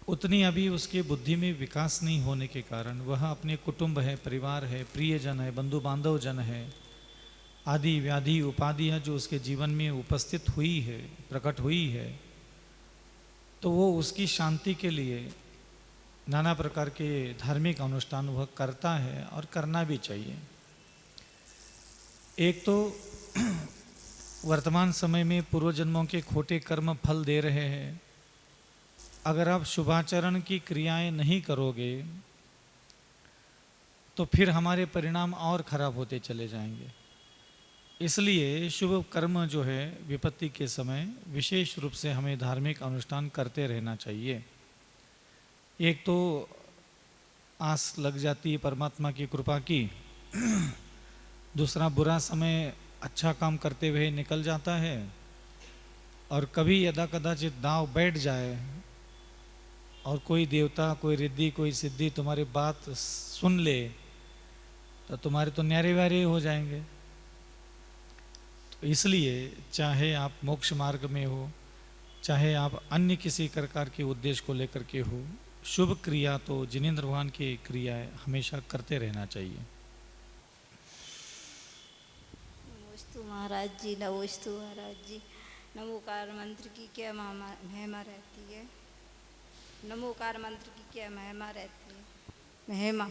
उतनी अभी उसके बुद्धि में विकास नहीं होने के कारण वह अपने कुटुंब है, परिवार है, प्रियजन है, बंधु बांधव जन है, आदि व्याधि उपाधियाँ जो उसके जीवन में उपस्थित हुई है, प्रकट हुई है, तो वो उसकी शांति के लिए नाना प्रकार के धार्मिक अनुष्ठान वह करता है और करना भी चाहिए। एक तो वर्तमान समय में पूर्व जन्मों के खोटे कर्म फल दे रहे हैं। अगर आप शुभाचरण की क्रियाएं नहीं करोगे तो फिर हमारे परिणाम और खराब होते चले जाएंगे। इसलिए शुभ कर्म जो है विपत्ति के समय विशेष रूप से हमें धार्मिक अनुष्ठान करते रहना चाहिए। एक तो आस लग जाती है परमात्मा की कृपा की, दूसरा बुरा समय अच्छा काम करते हुए निकल जाता है, और कभी यदा कदाचित दांव बैठ जाए और कोई देवता, कोई रिद्धि, कोई सिद्धि तुम्हारी बात सुन ले तो तुम्हारे तो न्यारे व्यारे हो जाएंगे। तो इसलिए चाहे आप मोक्ष मार्ग में हो, चाहे आप अन्य किसी प्रकार के उद्देश्य को लेकर के हो, शुभ क्रिया तो जिनेंद्र भगवान की क्रियाएं हमेशा करते रहना चाहिए। नमोस्तु महाराज जी, नमोस्तु महाराज जी। नमोकार मंत्र की क्या महिमा रहती है? नमोकार मंत्र की क्या महिमा रहती है? महिमा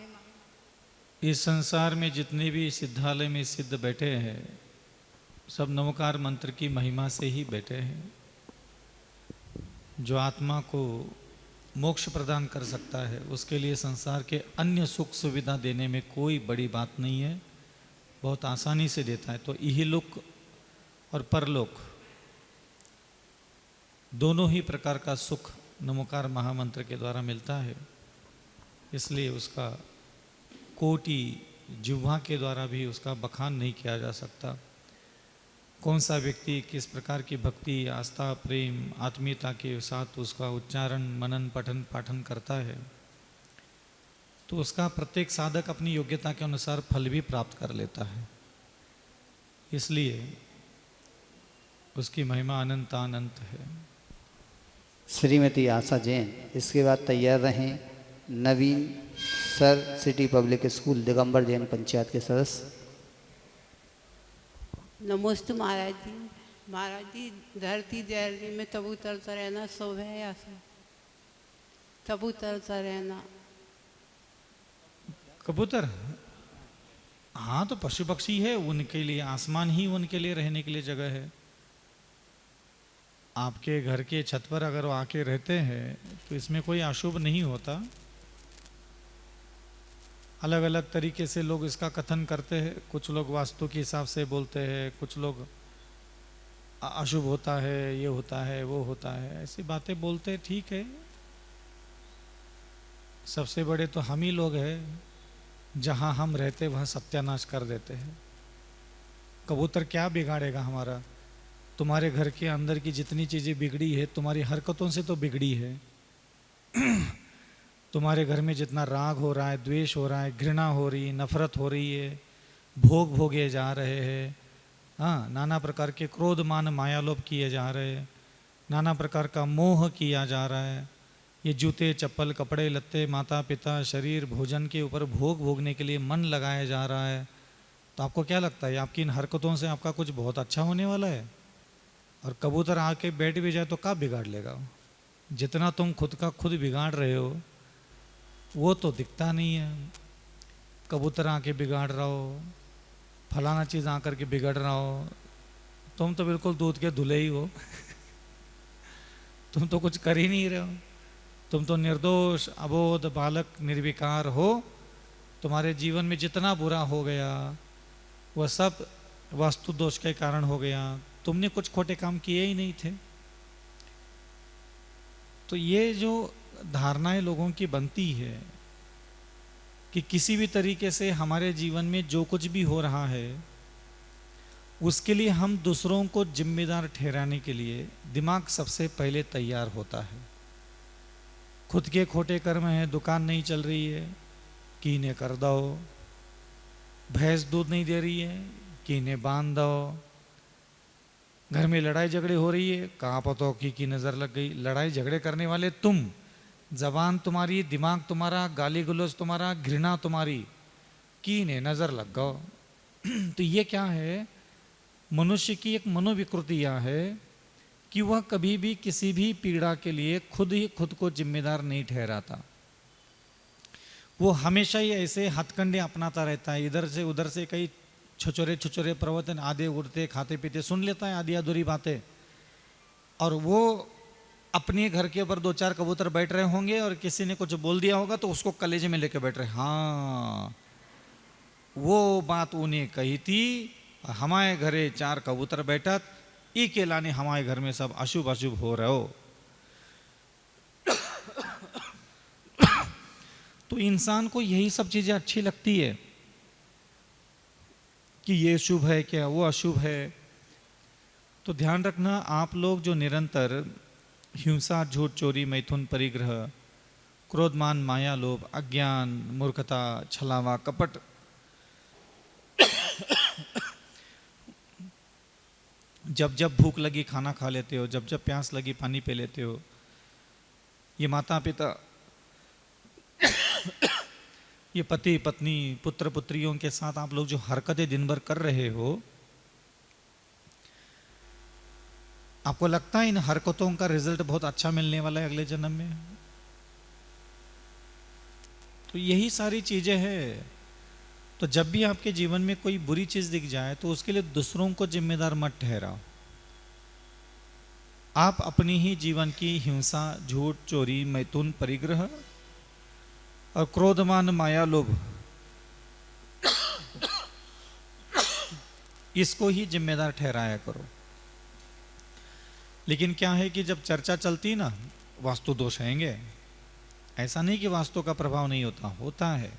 इस संसार में जितने भी सिद्धालय में सिद्ध बैठे हैं सब नमोकार मंत्र की महिमा से ही बैठे हैं। जो आत्मा को मोक्ष प्रदान कर सकता है उसके लिए संसार के अन्य सुख सुविधा देने में कोई बड़ी बात नहीं है, बहुत आसानी से देता है। तो इहलोक और परलोक दोनों ही प्रकार का सुख नमोकार महामंत्र के द्वारा मिलता है। इसलिए उसका कोटि जिह्वा के द्वारा भी उसका बखान नहीं किया जा सकता। कौन सा व्यक्ति किस प्रकार की भक्ति, आस्था, प्रेम, आत्मीयता के साथ उसका उच्चारण, मनन, पठन, पाठन करता है तो उसका प्रत्येक साधक अपनी योग्यता के अनुसार फल भी प्राप्त कर लेता है। इसलिए उसकी महिमा अनंतानंत है। श्रीमती आशा जैन, इसके बाद तैयार रहें Naveen sir, city public school Digambar Jain panchayat के सदस्य। नमोस्तु महाराज जी। महाराज जी, धरती जैलरी में तब उतरता रहना शोभ है या सर? तब उतरता रहना कबूतर, हाँ तो पशु पक्षी है, उनके लिए आसमान ही उनके लिए रहने के लिए जगह है। आपके घर के छत पर अगर वो आके रहते हैं तो इसमें कोई अशुभ नहीं होता। अलग अलग तरीके से लोग इसका कथन करते हैं। कुछ लोग वास्तु के हिसाब से बोलते हैं, कुछ लोग अशुभ होता है, ये होता है, वो होता है, ऐसी बातें बोलते हैं। ठीक है, सबसे बड़े तो हम ही लोग हैं, जहां हम रहते वहां सत्यानाश कर देते हैं। कबूतर क्या बिगाड़ेगा हमारा? तुम्हारे घर के अंदर की जितनी चीज़ें बिगड़ी है तुम्हारी हरकतों से तो बिगड़ी है। तुम्हारे घर में जितना राग हो रहा है, द्वेष हो रहा है, घृणा हो रही है, नफरत हो रही है, भोग भोगे जा रहे हैं, हाँ, नाना प्रकार के क्रोध मान मायालोप किए जा रहे हैं, नाना प्रकार का मोह किया जा रहा है। ये जूते, चप्पल, कपड़े, लत्ते, माता पिता, शरीर, भोजन के ऊपर भोग भोगने के लिए मन लगाया जा रहा है। तो आपको क्या लगता है आपकी इन हरकतों से आपका कुछ बहुत अच्छा होने वाला है? और कबूतर आके बैठ भी जाए तो क्या बिगाड़ लेगा? जितना तुम खुद का खुद बिगाड़ रहे हो वो तो दिखता नहीं है। कबूतर आके बिगाड़ रहा हो, फलाना चीज़ आकर के बिगड़ रहा हो, तुम तो बिल्कुल दूध के धुले ही हो। तुम तो कुछ कर ही नहीं रहे हो, तुम तो निर्दोष, अबोध, बालक, निर्विकार हो। तुम्हारे जीवन में जितना बुरा हो गया वह सब वास्तु दोष के कारण हो गया, तुमने कुछ खोटे काम किए ही नहीं थे। तो ये जो धारणाएं लोगों की बनती है कि किसी भी तरीके से हमारे जीवन में जो कुछ भी हो रहा है उसके लिए हम दूसरों को जिम्मेदार ठहराने के लिए दिमाग सबसे पहले तैयार होता है। खुद के खोटे कर्म हैं, दुकान नहीं चल रही है, कीने कर दो, भैंस दूध नहीं दे रही है, कीने बांध दो, घर में लड़ाई झगड़े हो रही है, कहाँ पता की नज़र लग गई। लड़ाई झगड़े करने वाले तुम, जबान तुम्हारी, दिमाग तुम्हारा, गाली गलौज तुम्हारा, घृणा तुम्हारी, कीने नजर लग गो। तो ये क्या है? मनुष्य की एक मनोविकृति यह है कि वह कभी भी किसी भी पीड़ा के लिए खुद ही खुद को जिम्मेदार नहीं ठहराता। वो हमेशा ही ऐसे हथकंडे अपनाता रहता है, इधर से उधर से कई छुचोरे छुचोरे प्रवचन, आधे उड़ते खाते पीते सुन लेता है, आधी अधूरी बातें। और वो अपने घर के ऊपर 2-4 कबूतर बैठ रहे होंगे और किसी ने कुछ बोल दिया होगा तो उसको कलेजे में लेके बैठ रहे, हाँ वो बात उन्हें कही थी, हमारे घरे 4 कबूतर बैठत, ई के लाने हमारे घर में सब अशुभ अशुभ हो रहे हो। तो इंसान को यही सब चीजें अच्छी लगती है कि ये शुभ है क्या, वो अशुभ है। तो ध्यान रखना, आप लोग जो निरंतर हिंसा, झूठ, चोरी, मैथुन, परिग्रह, क्रोध, मान, माया, लोभ, अज्ञान, मूर्खता, छलावा, कपट, जब जब भूख लगी खाना खा लेते हो, जब जब प्यास लगी पानी पी लेते हो, ये माता पिता, ये पति पत्नी, पुत्र पुत्रियों के साथ आप लोग जो हरकतें दिन भर कर रहे हो, आपको लगता है इन हरकतों का रिजल्ट बहुत अच्छा मिलने वाला है अगले जन्म में? तो यही सारी चीजें हैं। तो जब भी आपके जीवन में कोई बुरी चीज दिख जाए तो उसके लिए दूसरों को जिम्मेदार मत ठहराओ। आप अपनी ही जीवन की हिंसा, झूठ, चोरी, मैथुन, परिग्रह और क्रोधमान, माया, लोभ, इसको ही जिम्मेदार ठहराया करो। लेकिन क्या है कि जब चर्चा चलती ना, वास्तु दोष आएंगे, ऐसा नहीं कि वास्तु का प्रभाव नहीं होता, होता है।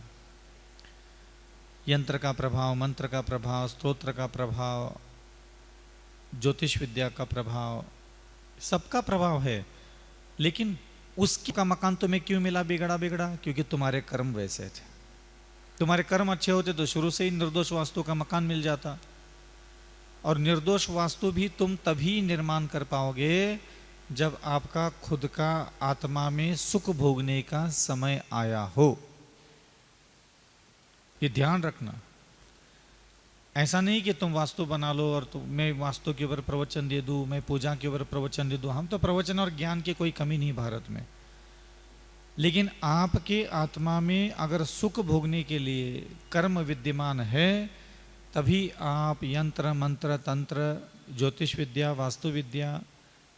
यंत्र का प्रभाव, मंत्र का प्रभाव, स्तोत्र का प्रभाव, ज्योतिष विद्या का प्रभाव, सबका प्रभाव है। लेकिन उसका मकान तुम्हें क्यों मिला बिगड़ा बिगड़ा? क्योंकि तुम्हारे कर्म वैसे थे। तुम्हारे कर्म अच्छे होते तो शुरू से ही निर्दोष वास्तु का मकान मिल जाता। और निर्दोष वास्तु भी तुम तभी निर्माण कर पाओगे जब आपका खुद का आत्मा में सुख भोगने का समय आया हो। ये ध्यान रखना। ऐसा नहीं कि तुम वास्तु बना लो और मैं वास्तु के ऊपर प्रवचन दे दूं, मैं पूजा के ऊपर प्रवचन दे दूं। हम तो प्रवचन और ज्ञान की कोई कमी नहीं भारत में। लेकिन आपके आत्मा में अगर सुख भोगने के लिए कर्म विद्यमान है, तभी आप यंत्र, मंत्र, तंत्र, ज्योतिष विद्या, वास्तु विद्या,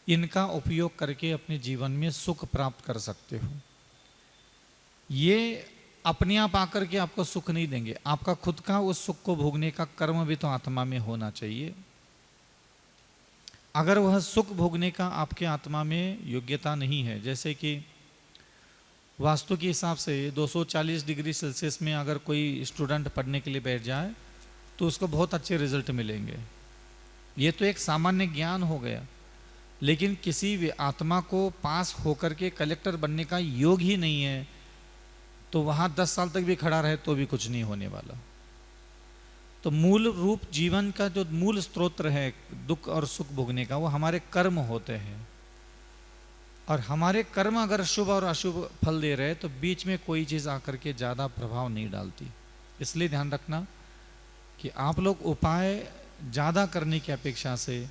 इनका उपयोग करके अपने जीवन में सुख प्राप्त कर सकते हो। ये अपने आप आकर के आपको सुख नहीं देंगे, आपका खुद का उस सुख को भोगने का कर्म भी तो आत्मा में होना चाहिए। अगर वह सुख भोगने का आपके आत्मा में योग्यता नहीं है, जैसे कि वास्तु के हिसाब से 240 डिग्री सेल्सियस में अगर कोई स्टूडेंट पढ़ने के लिए बैठ जाए तो उसको बहुत अच्छे रिजल्ट मिलेंगे। ये तो एक सामान्य ज्ञान हो गया। लेकिन किसी भी आत्मा को पास होकर के कलेक्टर बनने का योग ही नहीं है तो वहां 10 साल तक भी खड़ा रहे तो भी कुछ नहीं होने वाला। तो मूल रूप जीवन का जो मूल स्त्रोत्र है दुख और सुख भोगने का, वो हमारे कर्म होते हैं। और हमारे कर्म अगर शुभ और अशुभ फल दे रहे तो बीच में कोई चीज आकर के ज्यादा प्रभाव नहीं डालती। इसलिए ध्यान रखना कि आप लोग उपाय ज्यादा करने की अपेक्षा से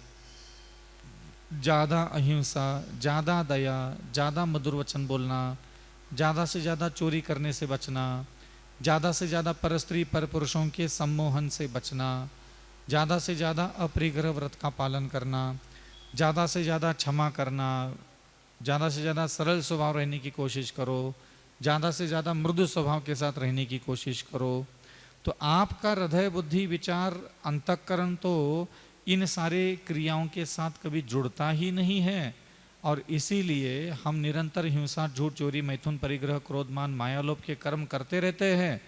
ज्यादा अहिंसा, ज्यादा दया, ज्यादा मधुर वचन बोलना, ज्यादा से ज्यादा चोरी करने से बचना, ज्यादा से ज्यादा परस्त्री पर पुरुषों के सम्मोहन से बचना, ज्यादा से ज्यादा अपरिग्रह व्रत का पालन करना, ज्यादा से ज्यादा क्षमा करना, ज्यादा से ज्यादा सरल स्वभाव रहने की कोशिश करो, ज्यादा से ज्यादा मृदु स्वभाव के साथ रहने की कोशिश करो। तो आपका हृदय, बुद्धि, विचार, अंतःकरण तो इन सारे क्रियाओं के साथ कभी जुड़ता ही नहीं है। और इसीलिए हम निरंतर हिंसा, झूठ, चोरी, मैथुन, परिग्रह, क्रोध, मान, माया, लोभ के कर्म करते रहते हैं।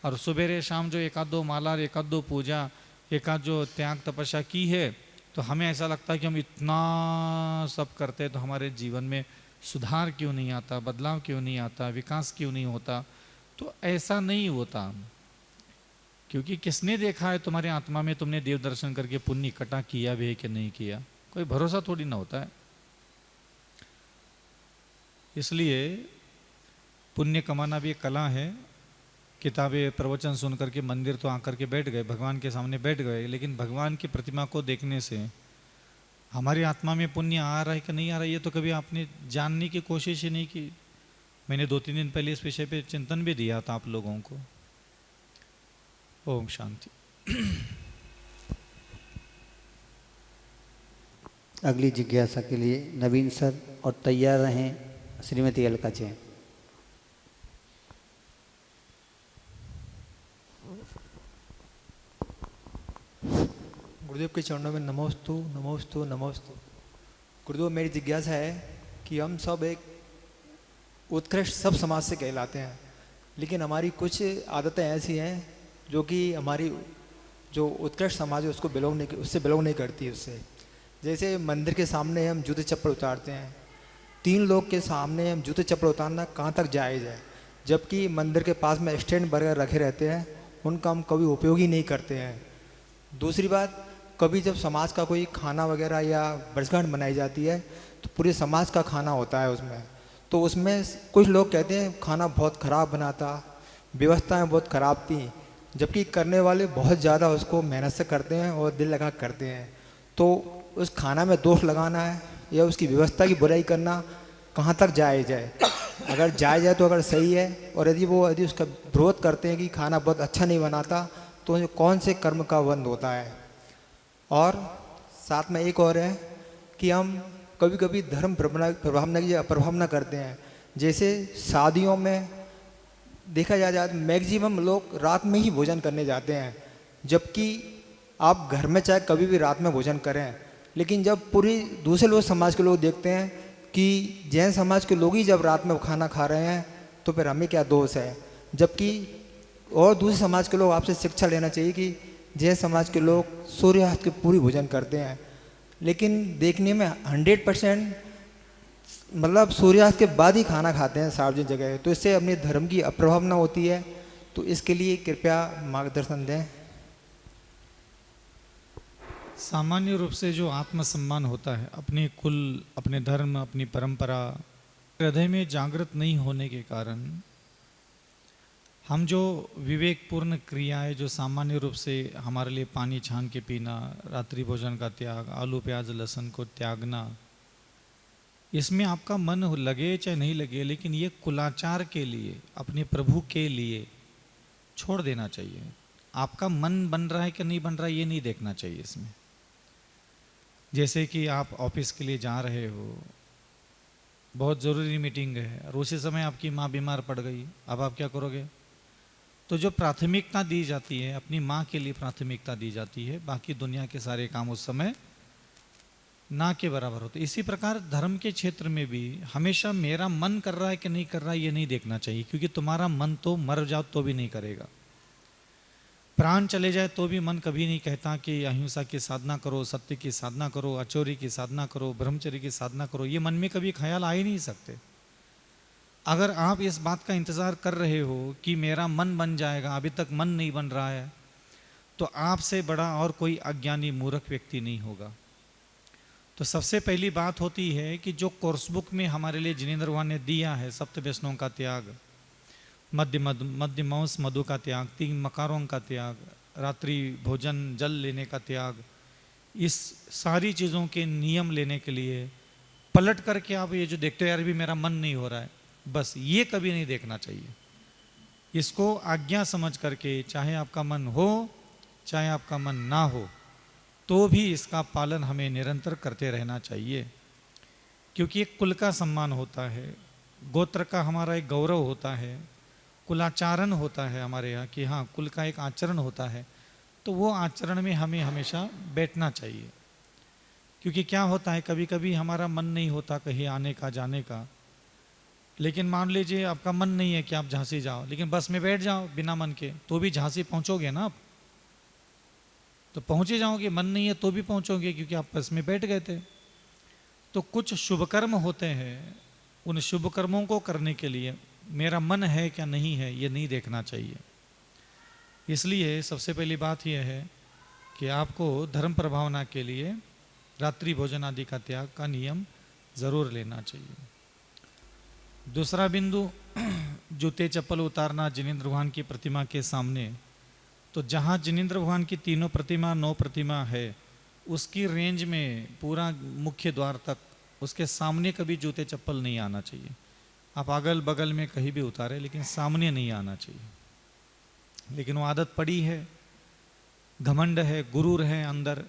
और सुबेरे शाम जो एकाध दो माला, एकाध दो पूजा, एकाध जो त्याग तपस्या की है, तो हमें ऐसा लगता है कि हम इतना सब करते हैं तो हमारे जीवन में सुधार क्यों नहीं आता, बदलाव क्यों नहीं आता, विकास क्यों नहीं होता। तो ऐसा नहीं होता, क्योंकि किसने देखा है तुम्हारे आत्मा में तुमने देव दर्शन करके पुण्य इकट्ठा किया भी है कि नहीं किया? कोई भरोसा थोड़ी ना होता है। इसलिए पुण्य कमाना भी एक कला है। किताबें प्रवचन सुन करके मंदिर तो आकर के बैठ गए, भगवान के सामने बैठ गए, लेकिन भगवान की प्रतिमा को देखने से हमारी आत्मा में पुण्य आ रहा है कि नहीं आ रहा है, ये तो कभी आपने जानने की कोशिश ही नहीं की। मैंने 2-3 दिन पहले इस विषय पे चिंतन भी दिया था आप लोगों को। ओम शांति। अगली जिज्ञासा के लिए नवीन सर और तैयार रहें श्रीमती अलका जैन। गुरुदेव के चरणों में नमोस्तु नमोस्तु नमोस्तु। गुरुदेव, मेरी जिज्ञासा है कि हम सब एक उत्कृष्ट सब समाज से कहलाते हैं, लेकिन हमारी कुछ आदतें ऐसी हैं जो कि हमारी जो उत्कृष्ट समाज है उसको उससे बिलोंग नहीं करती। उससे जैसे मंदिर के सामने हम जूते चप्पल उतारते हैं, 3 लोग के सामने हम जूते चप्पल उतारना कहाँ तक जायज़ है, जबकि मंदिर के पास में स्टैंड बर्गर रखे रहते हैं, उनका हम कभी उपयोग ही नहीं करते हैं। दूसरी बात, कभी जब समाज का कोई खाना वगैरह या वर्षगांठ मनाई जाती है तो पूरे समाज का खाना होता है उसमें, तो उसमें कुछ लोग कहते हैं खाना बहुत ख़राब बना था, व्यवस्थाएं बहुत ख़राब थी, जबकि करने वाले बहुत ज़्यादा उसको मेहनत से करते हैं और दिल लगा करते हैं। तो उस खाना में दोष लगाना है या उसकी व्यवस्था की बुराई करना कहाँ तक जायज़ है? अगर जायज़ है तो अगर सही है, और यदि उसका विरोध करते हैं कि खाना बहुत अच्छा नहीं बनाता, तो कौन से कर्म का बंध होता है? और साथ में एक और है कि हम कभी कभी धर्म प्रभावना करते हैं। जैसे शादियों में देखा जाए मैक्सिमम लोग रात में ही भोजन करने जाते हैं, जबकि आप घर में चाहे कभी भी रात में भोजन करें, लेकिन जब पूरी दूसरे लोग समाज के लोग देखते हैं कि जैन समाज के लोग ही जब रात में खाना खा रहे हैं तो फिर हमें क्या दोष है? जबकि और दूसरे समाज के लोग आपसे शिक्षा लेना चाहिए कि जैन समाज के लोग सूर्यास्त के पूरी भोजन करते हैं, लेकिन देखने में 100% मतलब सूर्यास्त के बाद ही खाना खाते हैं सार्वजनिक जगह, तो इससे अपने धर्म की अप्रभावना होती है। तो इसके लिए कृपया मार्गदर्शन दें। सामान्य रूप से जो आत्मसम्मान होता है, अपने कुल, अपने धर्म, अपनी परंपरा हृदय में जागृत नहीं होने के कारण हम जो विवेकपूर्ण क्रियाएं जो सामान्य रूप से हमारे लिए पानी छान के पीना, रात्रि भोजन का त्याग, आलू प्याज लहसुन को त्यागना, इसमें आपका मन लगे चाहे नहीं लगे, लेकिन ये कुलाचार के लिए, अपने प्रभु के लिए छोड़ देना चाहिए। आपका मन बन रहा है कि नहीं बन रहा है ये नहीं देखना चाहिए इसमें। जैसे कि आप ऑफिस के लिए जा रहे हो, बहुत ज़रूरी मीटिंग है और उसी समय आपकी माँ बीमार पड़ गई, अब आप क्या करोगे? तो जो प्राथमिकता दी जाती है, अपनी माँ के लिए प्राथमिकता दी जाती है, बाकी दुनिया के सारे काम उस समय ना के बराबर होते। इसी प्रकार धर्म के क्षेत्र में भी हमेशा मेरा मन कर रहा है कि नहीं कर रहा है ये नहीं देखना चाहिए, क्योंकि तुम्हारा मन तो मर जाओ तो भी नहीं करेगा, प्राण चले जाए तो भी मन कभी नहीं कहता कि अहिंसा की साधना करो, सत्य की साधना करो, अचोरी की साधना करो, ब्रह्मचर्य की साधना करो, ये मन में कभी ख्याल आ ही नहीं सकते। अगर आप इस बात का इंतज़ार कर रहे हो कि मेरा मन बन जाएगा, अभी तक मन नहीं बन रहा है, तो आपसे बड़ा और कोई अज्ञानी मूर्ख व्यक्ति नहीं होगा। तो सबसे पहली बात होती है कि जो कोर्स बुक में हमारे लिए जिनेंद्र भगवान ने दिया है, सप्त व्यसनों का त्याग, मध्य मांस मधु का त्याग, 3 मकारों का त्याग, रात्रि भोजन जल लेने का त्याग, इस सारी चीज़ों के नियम लेने के लिए पलट करके आप ये जो देखते हो यार भी मेरा मन नहीं हो रहा है, बस ये कभी नहीं देखना चाहिए। इसको आज्ञा समझ करके, चाहे आपका मन हो चाहे आपका मन ना हो, तो भी इसका पालन हमें निरंतर करते रहना चाहिए, क्योंकि एक कुल का सम्मान होता है, गोत्र का हमारा एक गौरव होता है, कुलाचरण होता है हमारे यहाँ कि हाँ कुल का एक आचरण होता है, तो वो आचरण में हमें हमेशा बैठना चाहिए। क्योंकि क्या होता है, कभी कभी हमारा मन नहीं होता कहीं आने का जाने का, लेकिन मान लीजिए आपका मन नहीं है कि आप झांसी जाओ, लेकिन बस में बैठ जाओ बिना मन के, तो भी झांसी पहुँचोगे ना आप, तो पहुँचे जाओगे, मन नहीं है तो भी पहुँचोगे क्योंकि आप बस में बैठ गए थे। तो कुछ शुभ कर्म होते हैं, उन शुभ कर्मों को करने के लिए मेरा मन है क्या नहीं है ये नहीं देखना चाहिए। इसलिए सबसे पहली बात यह है कि आपको धर्म प्रभावना के लिए रात्रि भोजन आदि का त्याग का नियम ज़रूर लेना चाहिए। दूसरा बिंदु, जूते चप्पल उतारना जिनेंद्र भगवान की प्रतिमा के सामने, तो जहाँ जिनेंद्र भगवान की तीनों प्रतिमा 9 प्रतिमा है उसकी रेंज में पूरा मुख्य द्वार तक उसके सामने कभी जूते चप्पल नहीं आना चाहिए। आप अगल बगल में कहीं भी उतारे लेकिन सामने नहीं आना चाहिए। लेकिन वो आदत पड़ी है, घमंड है, गुरूर है अंदर,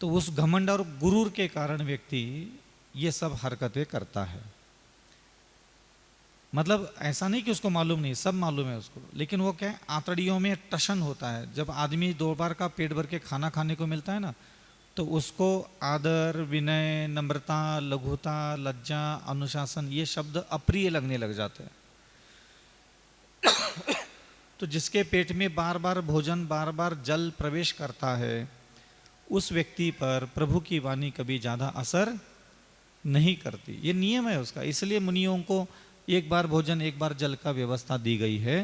तो उस घमंड और गुरूर के कारण व्यक्ति ये सब हरकतें करता है। मतलब ऐसा नहीं कि उसको मालूम नहीं, सब मालूम है उसको, लेकिन वो क्या है, आंतड़ियों में टशन होता है। जब आदमी 2 बार का पेट भर के खाना खाने को मिलता है ना, तो उसको आदर, विनय, नम्रता, लघुता, लज्जा, अनुशासन ये शब्द अप्रिय लगने लग जाते हैं। तो जिसके पेट में बार बार भोजन, बार बार जल प्रवेश करता है, उस व्यक्ति पर प्रभु की वाणी कभी ज़्यादा असर नहीं करती। ये नियम है उसका। इसलिए मुनियों को एक बार भोजन एक बार जल का व्यवस्था दी गई है,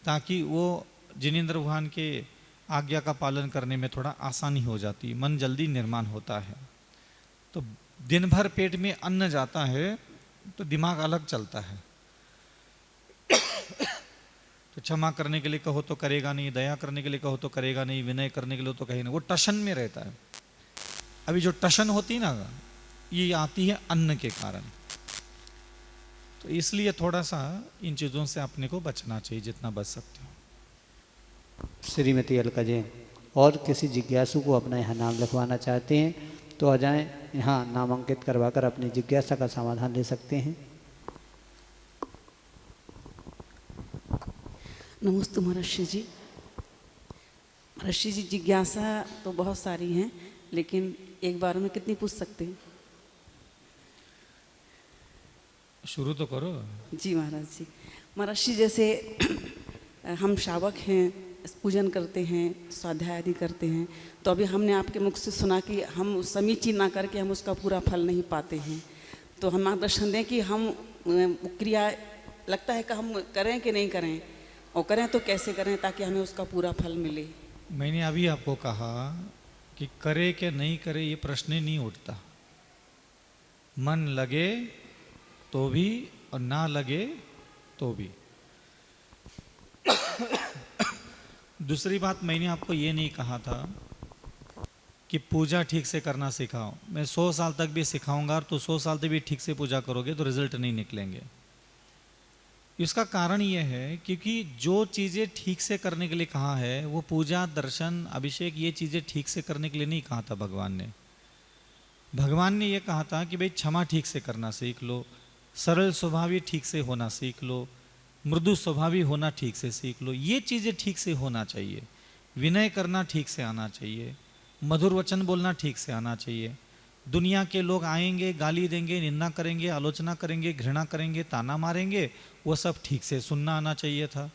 ताकि वो जिनेंद्र भगवान के आज्ञा का पालन करने में थोड़ा आसानी हो जाती, मन जल्दी निर्माण होता है। तो दिन भर पेट में अन्न जाता है तो दिमाग अलग चलता है। तो क्षमा करने के लिए कहो तो करेगा नहीं, दया करने के लिए कहो तो करेगा नहीं, विनय करने के लिए तो कहे नहीं, वो टशन में रहता है। अभी जो टशन होती है ना, ये आती है अन्न के कारण। तो इसलिए थोड़ा सा इन चीज़ों से अपने को बचना चाहिए जितना बच सकते हो। श्रीमती अलका जैन और किसी जिज्ञासु को अपना यहाँ नाम लिखवाना चाहते हैं तो आ जाएं, यहाँ नामांकित करवाकर अपनी जिज्ञासा का समाधान ले सकते हैं। नमस्ते महर्षि जी। महर्षि जी, जिज्ञासा तो बहुत सारी हैं, लेकिन एक बार में कितनी पूछ सकते हैं? शुरू तो करो। जी महाराज जी। महर्षि, जैसे हम शावक हैं, पूजन करते हैं, स्वाध्याय आदि करते हैं, तो अभी हमने आपके मुख से सुना कि हम समीचीन ना करके हम उसका पूरा फल नहीं पाते हैं। तो हम मार्गदर्शन दें कि हम क्रिया लगता है कि हम करें कि नहीं करें, और करें तो कैसे करें ताकि हमें उसका पूरा फल मिले। मैंने अभी आपको कहा कि करे कि नहीं करे ये प्रश्न ही नहीं उठता। मन लगे तो भी और ना लगे तो भी। दूसरी बात, मैंने आपको ये नहीं कहा था कि पूजा ठीक से करना सिखाओ। मैं 100 साल तक भी सिखाऊंगा तो 100 साल तक भी ठीक से पूजा करोगे तो रिजल्ट नहीं निकलेंगे। इसका कारण ये है क्योंकि जो चीज़ें ठीक से करने के लिए कहा है, वो पूजा, दर्शन, अभिषेक, ये चीज़ें ठीक से करने के लिए नहीं कहा था भगवान ने। भगवान ने ये कहा था कि भाई क्षमा ठीक से करना सीख लो, सरल स्वभावी ठीक से होना सीख लो, मृदु स्वभावी होना ठीक से सीख लो। ये चीज़ें ठीक से होना चाहिए। विनय करना ठीक से आना चाहिए, मधुर वचन बोलना ठीक से आना चाहिए। दुनिया के लोग आएंगे, गाली देंगे, निंदा करेंगे, आलोचना करेंगे, घृणा करेंगे, ताना मारेंगे, वो सब ठीक से सुनना आना चाहिए था।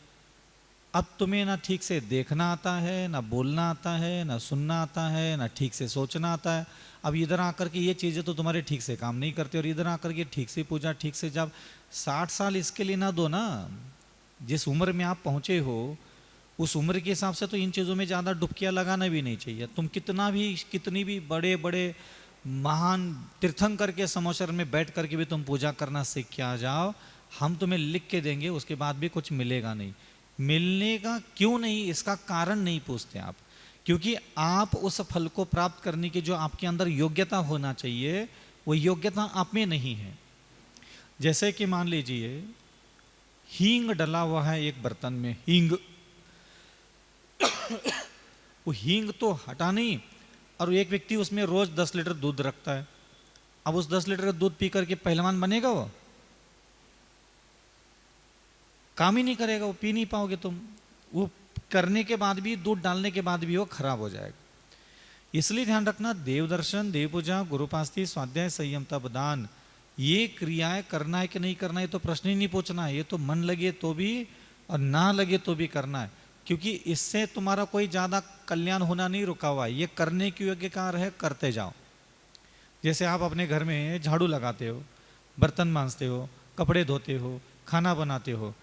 अब तुम्हें ना ठीक से देखना आता है, ना बोलना आता है, ना सुनना आता है, ना ठीक से सोचना आता है। अब इधर आकर के ये चीज़ें तो तुम्हारे ठीक से काम नहीं करते, और इधर आकर के ठीक से पूजा, ठीक से जब 60 साल इसके लिए ना दो ना। जिस उम्र में आप पहुँचे हो उस उम्र के हिसाब से तो इन चीज़ों में ज़्यादा डुबकियाँ लगाना भी नहीं चाहिए। तुम कितनी भी बड़े बड़े महान तीर्थंकर के समोसर में बैठ करके भी तुम पूजा करना सीख के आ जाओ, हम तुम्हें लिख के देंगे, उसके बाद भी कुछ मिलेगा नहीं। मिलने का क्यों नहीं, इसका कारण नहीं पूछते आप, क्योंकि आप उस फल को प्राप्त करने की जो आपके अंदर योग्यता होना चाहिए, वो योग्यता आप में नहीं है। जैसे कि मान लीजिए हींग डला हुआ है एक बर्तन में, हींग वो हींग तो हटा नहीं, और एक व्यक्ति उसमें रोज 10 लीटर दूध रखता है। अब उस 10 लीटर का दूध पी करके पहलवान बनेगा? वो काम ही नहीं करेगा, वो पी नहीं पाओगे तुम। वो करने के बाद भी, दूध डालने के बाद भी वो खराब हो जाएगा। इसलिए ध्यान रखना, देव दर्शन, देव पूजा, गुरुपास्ती, स्वाध्याय, संयम, तप, दान, ये क्रियाएं करना है कि नहीं करना है तो प्रश्न ही नहीं पूछना है। ये तो मन लगे तो भी और ना लगे तो भी करना है, क्योंकि इससे तुम्हारा कोई ज़्यादा कल्याण होना नहीं रुका हुआ है। ये करने की योग्य कार्य है, करते जाओ। जैसे आप अपने घर में झाड़ू लगाते हो, बर्तन मांजते हो, कपड़े धोते हो, खाना बनाते हो,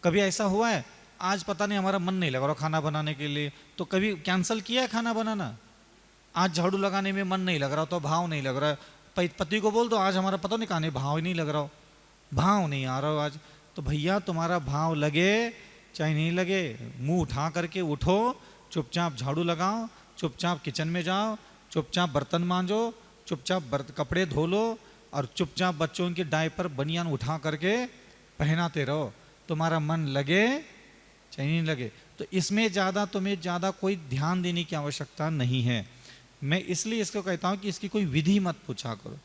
कभी ऐसा हुआ है आज पता नहीं हमारा मन नहीं लग रहा खाना बनाने के लिए, तो कभी कैंसिल किया है खाना बनाना? आज झाड़ू लगाने में मन नहीं लग रहा, तो भाव नहीं लग रहा है, पति को बोल दो आज हमारा पता नहीं कहानी भाव ही नहीं लग रहा हो, भाव नहीं आ रहा हो आज, तो भैया तुम्हारा भाव लगे चाहे नहीं लगे, मुंह उठा करके उठो, चुपचाप झाड़ू लगाओ, चुपचाप किचन में जाओ, चुपचाप बर्तन मांजो, चुपचाप कपड़े धो लो और चुपचाप बच्चों के डायपर बनियान उठा करके पहनाते रहो। तुम्हारा मन लगे चाहे नहीं लगे। तो इसमें तुम्हें ज़्यादा कोई ध्यान देने की आवश्यकता नहीं है। मैं इसलिए इसको कहता हूँ कि इसकी कोई विधि मत पूछा करो।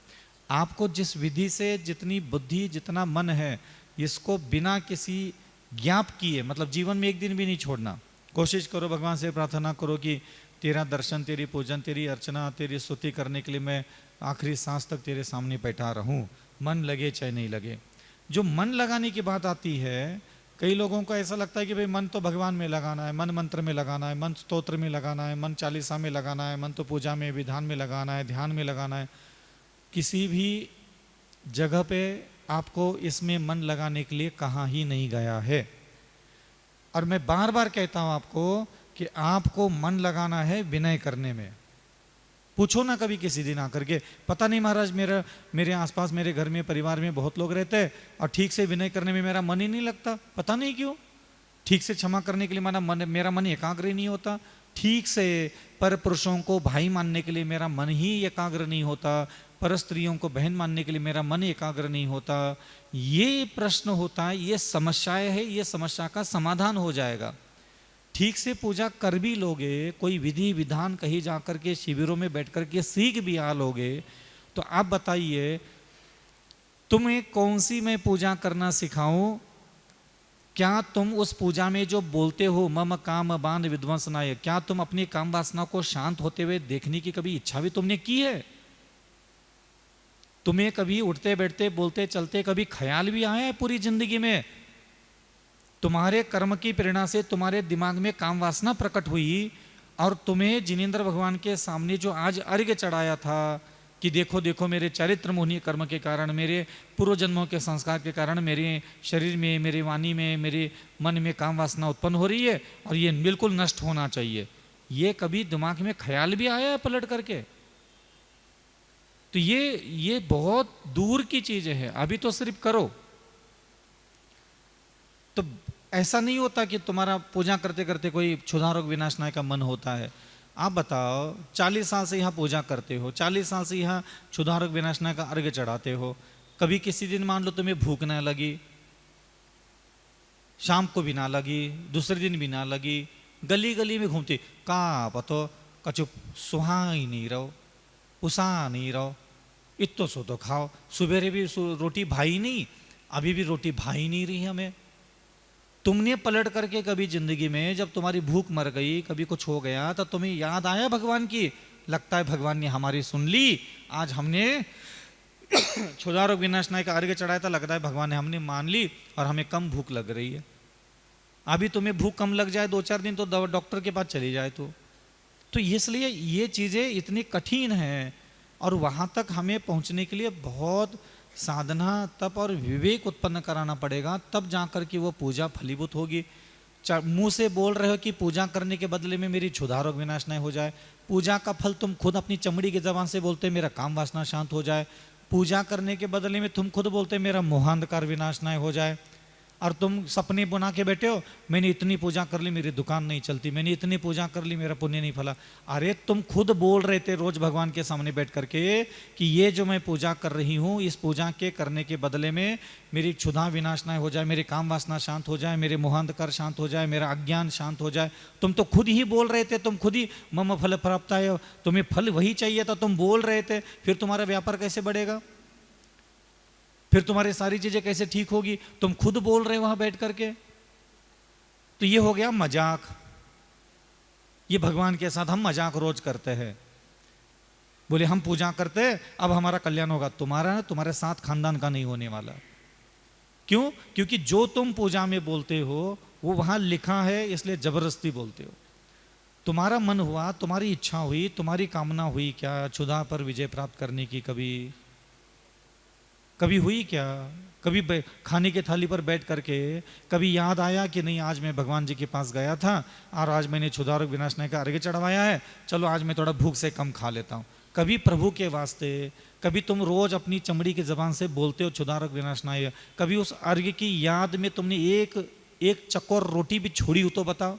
आपको जिस विधि से जितनी बुद्धि जितना मन है, इसको बिना किसी ज्ञाप किए, मतलब जीवन में एक दिन भी नहीं छोड़ना। कोशिश करो, भगवान से प्रार्थना करो कि तेरा दर्शन, तेरी पूजन, तेरी अर्चना, तेरी स्तुति करने के लिए मैं आखिरी सांस तक तेरे सामने बैठा रहूं, मन लगे चाहे नहीं लगे। जो मन लगाने की बात आती है, कई लोगों को ऐसा लगता है कि भाई मन तो भगवान में लगाना है, मन मंत्र में लगाना है, मन स्तोत्र में लगाना है, मन चालीसा में लगाना है, मन तो पूजा में विधान में लगाना है, ध्यान में लगाना है। किसी भी जगह पे आपको इसमें मन लगाने के लिए कहा ही नहीं गया है। और मैं बार बार कहता हूं आपको कि आपको मन लगाना है विनय करने में। पूछो ना कभी किसी दिन आकर के, पता नहीं महाराज मेरे आसपास मेरे घर में परिवार में बहुत लोग रहते हैं और ठीक से विनय करने में मेरा मन ही नहीं लगता, पता नहीं क्यों। ठीक से क्षमा करने के लिए मेरा मन एकाग्र ही नहीं होता, ठीक से पर पुरुषों को भाई मानने के लिए मेरा मन ही एकाग्र नहीं होता, पर स्त्रियों को बहन मानने के लिए मेरा मन एकाग्र नहीं होता। ये प्रश्न होता है, ये समस्याएं है, ये समस्या का समाधान हो जाएगा। ठीक से पूजा कर भी लोगे, कोई विधि विधान कहीं जाकर के शिविरों में बैठ कर के सीख भी आ लोगे, तो आप बताइए तुम्हें कौन सी मैं पूजा करना सिखाऊं? क्या तुम उस पूजा में जो बोलते हो मम काम बांध विध्वंसनाय, क्या तुम अपनी काम वासना को शांत होते हुए देखने की कभी इच्छा भी तुमने की है? तुम्हें कभी उठते बैठते बोलते चलते कभी ख्याल भी आया है पूरी जिंदगी में? तुम्हारे कर्म की प्रेरणा से तुम्हारे दिमाग में काम वासना प्रकट हुई और तुम्हें जिनेंद्र भगवान के सामने जो आज अर्घ्य चढ़ाया था कि देखो देखो मेरे चरित्र मोहनीय कर्म के कारण, मेरे पूर्व जन्मों के संस्कार के कारण मेरे शरीर में, मेरे वाणी में, मेरे मन में काम वासना उत्पन्न हो रही है और ये बिल्कुल नष्ट होना चाहिए, ये कभी दिमाग में ख्याल भी आया है पलट करके? तो ये बहुत दूर की चीजें है, अभी तो सिर्फ करो। तो ऐसा नहीं होता कि तुम्हारा पूजा करते करते कोई क्षुधा रोग विनाशनाय का मन होता है। आप बताओ, 40 साल से यहाँ पूजा करते हो, 40 साल से यहाँ क्षुधा रोग विनाशनाय का अर्घ्य चढ़ाते हो, कभी किसी दिन मान लो तुम्हें भूख ना लगी, शाम को भी ना लगी, दूसरे दिन भी ना लगी, गली गली में घूमती, का पतो कचुप सुहा ही नहीं रहो, उसा नहीं रहो, इतो सो तो खाओ, सुबेरे भी रोटी भाई नहीं, अभी भी रोटी भाई नहीं रही हमें। तुमने पलट करके कभी जिंदगी में जब तुम्हारी भूख मर गई, कभी कुछ हो गया, तो तुम्हें याद आया भगवान की? लगता है भगवान ने हमारी सुन ली, आज हमने क्षुधा रोग विनाशनाय का अर्घ्य चढ़ाया था, लगता है भगवान ने हमने मान ली और हमें कम भूख लग रही है। अभी तुम्हें भूख कम लग जाए 2-4 दिन तो डॉक्टर के पास चली जाए तो इसलिए ये चीजें इतनी कठिन हैं और वहां तक हमें पहुंचने के लिए बहुत साधना, तप और विवेक उत्पन्न कराना पड़ेगा, तब जाकर के वो पूजा फलीभूत होगी। मुंह से बोल रहे हो कि पूजा करने के बदले में मेरी क्षुधा रोग विनाशनाय हो जाए, पूजा का फल तुम खुद अपनी चमड़ी की जबान से बोलते मेरा काम वासना शांत हो जाए, पूजा करने के बदले में तुम खुद बोलते मेरा मोहांधकार विनाशनाय हो जाए, और तुम सपने बुना के बैठे हो मैंने इतनी पूजा कर ली मेरी दुकान नहीं चलती, मैंने इतनी पूजा कर ली मेरा पुण्य नहीं फला। अरे तुम खुद बोल रहे थे रोज भगवान के सामने बैठ करके कि ये जो मैं पूजा कर रही हूँ, इस पूजा के करने के बदले में मेरी क्षुधा विनाशनाय हो जाए, मेरी काम वासना शांत हो जाए, मेरे मोहांधकार शांत हो जाए, मेरा अज्ञान शांत हो जाए। तुम तो खुद ही बोल रहे थे, तुम खुद ही मम फल प्राप्ताय, तुम्हें फल वही चाहिए था, तुम बोल रहे थे, फिर तुम्हारा व्यापार कैसे बढ़ेगा? फिर तुम्हारी सारी चीजें कैसे ठीक होगी? तुम खुद बोल रहे हो वहां बैठ करके। तो ये हो गया मजाक, ये भगवान के साथ हम मजाक रोज करते हैं। बोले हम पूजा करते हैं अब हमारा कल्याण होगा, तुम्हारे साथ खानदान का नहीं होने वाला। क्यों? क्योंकि जो तुम पूजा में बोलते हो वो वहां लिखा है, इसलिए जबरदस्ती बोलते हो। तुम्हारा मन हुआ, तुम्हारी इच्छा हुई, तुम्हारी कामना हुई क्या क्षुधा पर विजय प्राप्त करने की? कभी हुई क्या? कभी खाने के थाली पर बैठ करके कभी याद आया कि नहीं आज मैं भगवान जी के पास गया था और आज मैंने क्षुधा रोग विनाशनाय का अर्घ्य चढ़वाया है, चलो आज मैं थोड़ा भूख से कम खा लेता हूँ। कभी प्रभु के वास्ते, कभी तुम रोज अपनी चमड़ी की जबान से बोलते हो क्षुधारक विनाशनाय, कभी उस अर्घ्य की याद में तुमने एक चकोर रोटी भी छोड़ी हो तो बताओ?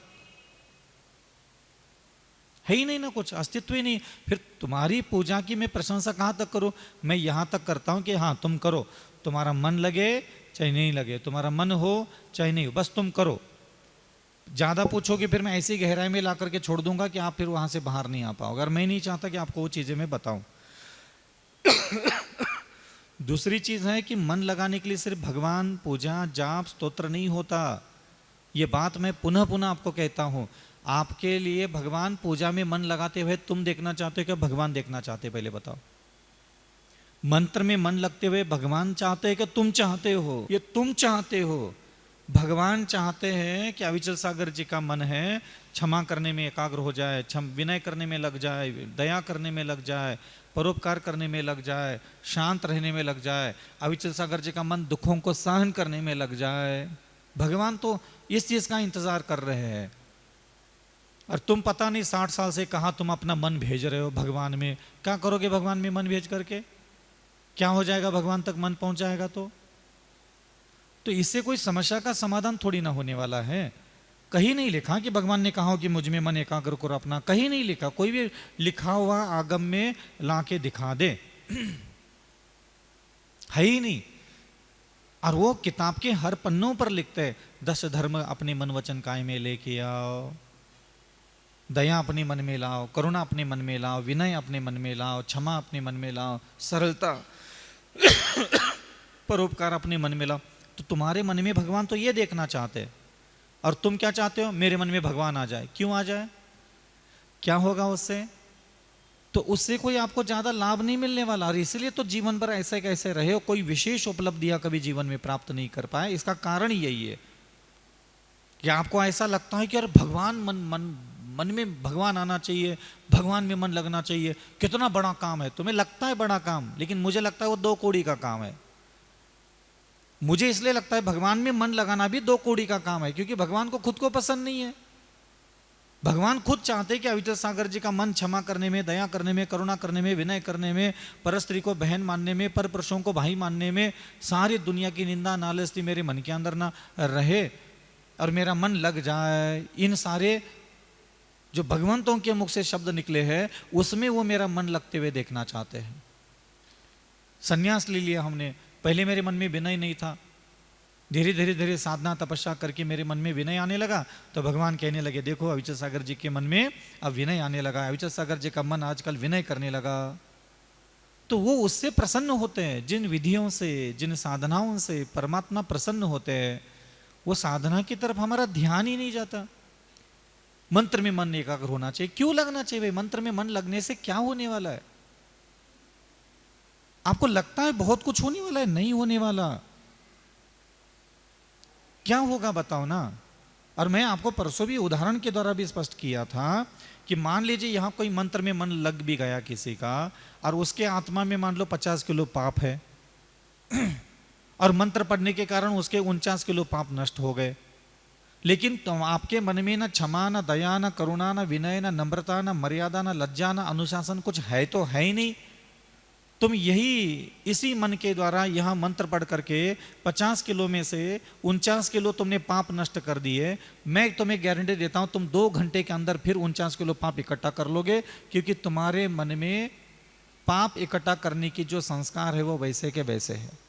है ही नहीं ना, कुछ अस्तित्व ही नहीं। फिर तुम्हारी पूजा की मैं प्रशंसा कहां तक करूं? मैं यहां तक करता हूं कि हाँ तुम करो, तुम्हारा मन लगे चाहे नहीं लगे, तुम्हारा मन हो चाहे नहीं हो, बस तुम करो। ज्यादा पूछोगे फिर मैं ऐसी गहराई में ला करके छोड़ दूंगा कि आप फिर वहां से बाहर नहीं आ पाओगे, और मैं नहीं चाहता कि आपको वो चीजें मैं बताऊं। दूसरी चीज है कि मन लगाने के लिए सिर्फ भगवान पूजा जाप स्तोत्र नहीं होता। ये बात मैं पुनः पुनः आपको कहता हूं। आपके लिए भगवान पूजा में मन लगाते हुए तुम देखना चाहते हो क्या भगवान देखना चाहते? पहले बताओ। मंत्र में मन लगते हुए भगवान चाहते हैं कि तुम चाहते हो? ये तुम चाहते हो। भगवान चाहते हैं कि अविचल सागर जी का मन है क्षमा करने में एकाग्र हो जाए, विनय करने में लग जाए, दया करने में लग जाए, परोपकार करने में लग जाए, शांत रहने में लग जाए। अविचल सागर जी का मन दुखों को सहन करने में लग जाए। भगवान तो इस चीज का इंतजार कर रहे हैं। और तुम पता नहीं 60 साल से कहां तुम अपना मन भेज रहे हो भगवान में। क्या करोगे भगवान में मन भेज करके? क्या हो जाएगा भगवान तक मन पहुंच जाएगा तो इससे कोई समस्या का समाधान थोड़ी ना होने वाला है। कहीं नहीं लिखा कि भगवान ने कहा कि मुझ में मन एकाग्र करो अपना, कहीं नहीं लिखा। कोई भी लिखा हुआ आगम में लाके दिखा दे, है ही नहीं। और वो किताब के हर पन्नों पर लिखते हैं 10 धर्म अपने मन वचन काय में लेके आओ, दया अपने मन में लाओ, करुणा अपने मन में लाओ, विनय अपने मन में लाओ, क्षमा अपने मन में लाओ, सरलता परोपकार अपने मन में लाओ। तो तुम्हारे मन में भगवान तो ये देखना चाहते हैं, और तुम क्या चाहते हो? मेरे मन में भगवान आ जाए। क्यों आ जाए? क्या होगा उससे? तो उससे कोई आपको ज्यादा लाभ नहीं मिलने वाला। और इसलिए तो जीवन भर ऐसे कैसे रहे हो, कोई विशेष उपलब्धियां कभी जीवन में प्राप्त नहीं कर पाए। इसका कारण यही है कि आपको ऐसा लगता है कि यार भगवान मन में भगवान आना चाहिए, भगवान में मन लगना चाहिए। कितना बड़ा काम है, तुम्हें लगता है बड़ा काम, लेकिन मुझे लगता है वो 2 कौड़ी का काम है। मुझे इसलिए लगता है भगवान में मन लगाना भी 2 कौड़ी का काम है, क्योंकि भगवान को खुद को पसंद नहीं है। भगवान खुद चाहते हैं कि अविचल सागर जी का मन क्षमा करने में, दया करने में, करुणा करने में, विनय करने में, पर स्त्री को बहन मानने में, पर पुरुषों को भाई मानने में, सारी दुनिया की निंदा नालस्ती मेरे मन के अंदर ना रहे और मेरा मन लग जाए। इन सारे जो भगवंतों के मुख से शब्द निकले हैं उसमें वो मेरा मन लगते हुए देखना चाहते हैं। संन्यास ले लिया हमने, पहले मेरे मन में विनय नहीं था, धीरे धीरे धीरे साधना तपस्या करके मेरे मन में विनय आने लगा। तो भगवान कहने लगे देखो अविचल सागर जी के मन में अब विनय आने लगा, अविचल सागर जी का मन आजकल विनय करने लगा। तो वो उससे प्रसन्न होते हैं, जिन विधियों से, जिन साधनाओं से परमात्मा प्रसन्न होते हैं, वो साधना की तरफ हमारा ध्यान ही नहीं जाता। मंत्र में मन एकाग्र होना चाहिए। क्यों लगना चाहिए भाई? मंत्र में मन लगने से क्या होने वाला है? आपको लगता है बहुत कुछ होने वाला है, नहीं होने वाला। क्या होगा बताओ ना। और मैं आपको परसों भी उदाहरण के द्वारा भी स्पष्ट किया था कि मान लीजिए यहां कोई मंत्र में मन लग भी गया किसी का, और उसके आत्मा में मान लो 50 किलो पाप है और मंत्र पढ़ने के कारण उसके 49 किलो पाप नष्ट हो गए, लेकिन तुम आपके मन में ना क्षमा, ना दया, ना करुणा, ना विनय, ना नम्रता, ना मर्यादा, ना लज्जा, ना अनुशासन कुछ है तो है ही नहीं। तुम इसी मन के द्वारा यहां मंत्र पढ़ करके 50 किलो में से 49 किलो तुमने पाप नष्ट कर दिए। मैं तुम्हें गारंटी देता हूं तुम 2 घंटे के अंदर फिर 49 किलो पाप इकट्ठा कर लोगे, क्योंकि तुम्हारे मन में पाप इकट्ठा करने की जो संस्कार है वो वैसे के वैसे है।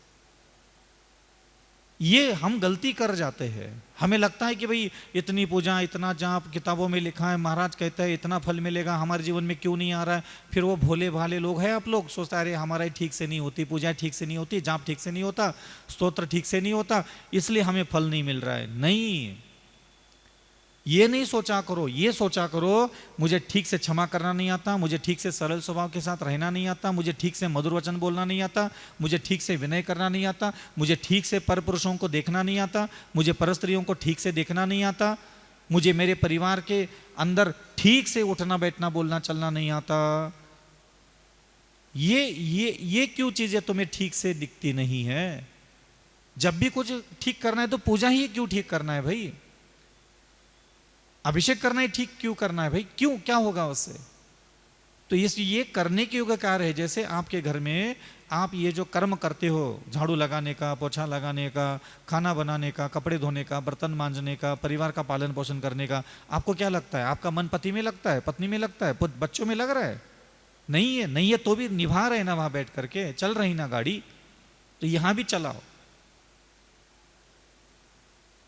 ये हम गलती कर जाते हैं। हमें लगता है कि भाई इतनी पूजा, इतना जाप, किताबों में लिखा है, महाराज कहते हैं इतना फल मिलेगा, हमारे जीवन में क्यों नहीं आ रहा है? फिर वो भोले भाले लोग हैं, आप लोग सोचते अरे हमारा ठीक से नहीं होती, पूजा ठीक से नहीं होती, जाप ठीक से नहीं होता, स्तोत्र ठीक से नहीं होता, इसलिए हमें फल नहीं मिल रहा है। नहीं, ये नहीं सोचा करो। ये सोचा करो मुझे ठीक से क्षमा करना नहीं आता, मुझे ठीक से सरल स्वभाव के साथ रहना नहीं आता, मुझे ठीक से मधुर वचन बोलना नहीं आता, मुझे ठीक से विनय करना नहीं आता, मुझे ठीक से पर पुरुषों को देखना नहीं आता, मुझे पर स्त्रियों को ठीक से देखना नहीं आता, मुझे मेरे परिवार के अंदर ठीक से उठना बैठना बोलना चलना नहीं आता। ये क्यों चीजें तुम्हें ठीक से दिखती नहीं है? जब भी कुछ ठीक करना है तो पूजा ही क्यों ठीक करना है भाई? अभिषेक करना ही ठीक क्यों करना है भाई? क्यों, क्या होगा उससे? तो तो ये करने के योग्य कार्य है। जैसे आपके घर में आप ये जो कर्म करते हो, झाड़ू लगाने का, पोछा लगाने का, खाना बनाने का, कपड़े धोने का, बर्तन मांजने का, परिवार का पालन पोषण करने का, आपको क्या लगता है? आपका मन पति में लगता है, पत्नी में लगता है, बच्चों में लग रहा है? नहीं है। नहीं है तो भी निभा रहे ना, वहां बैठ करके चल रही ना गाड़ी, तो यहां भी चलाओ।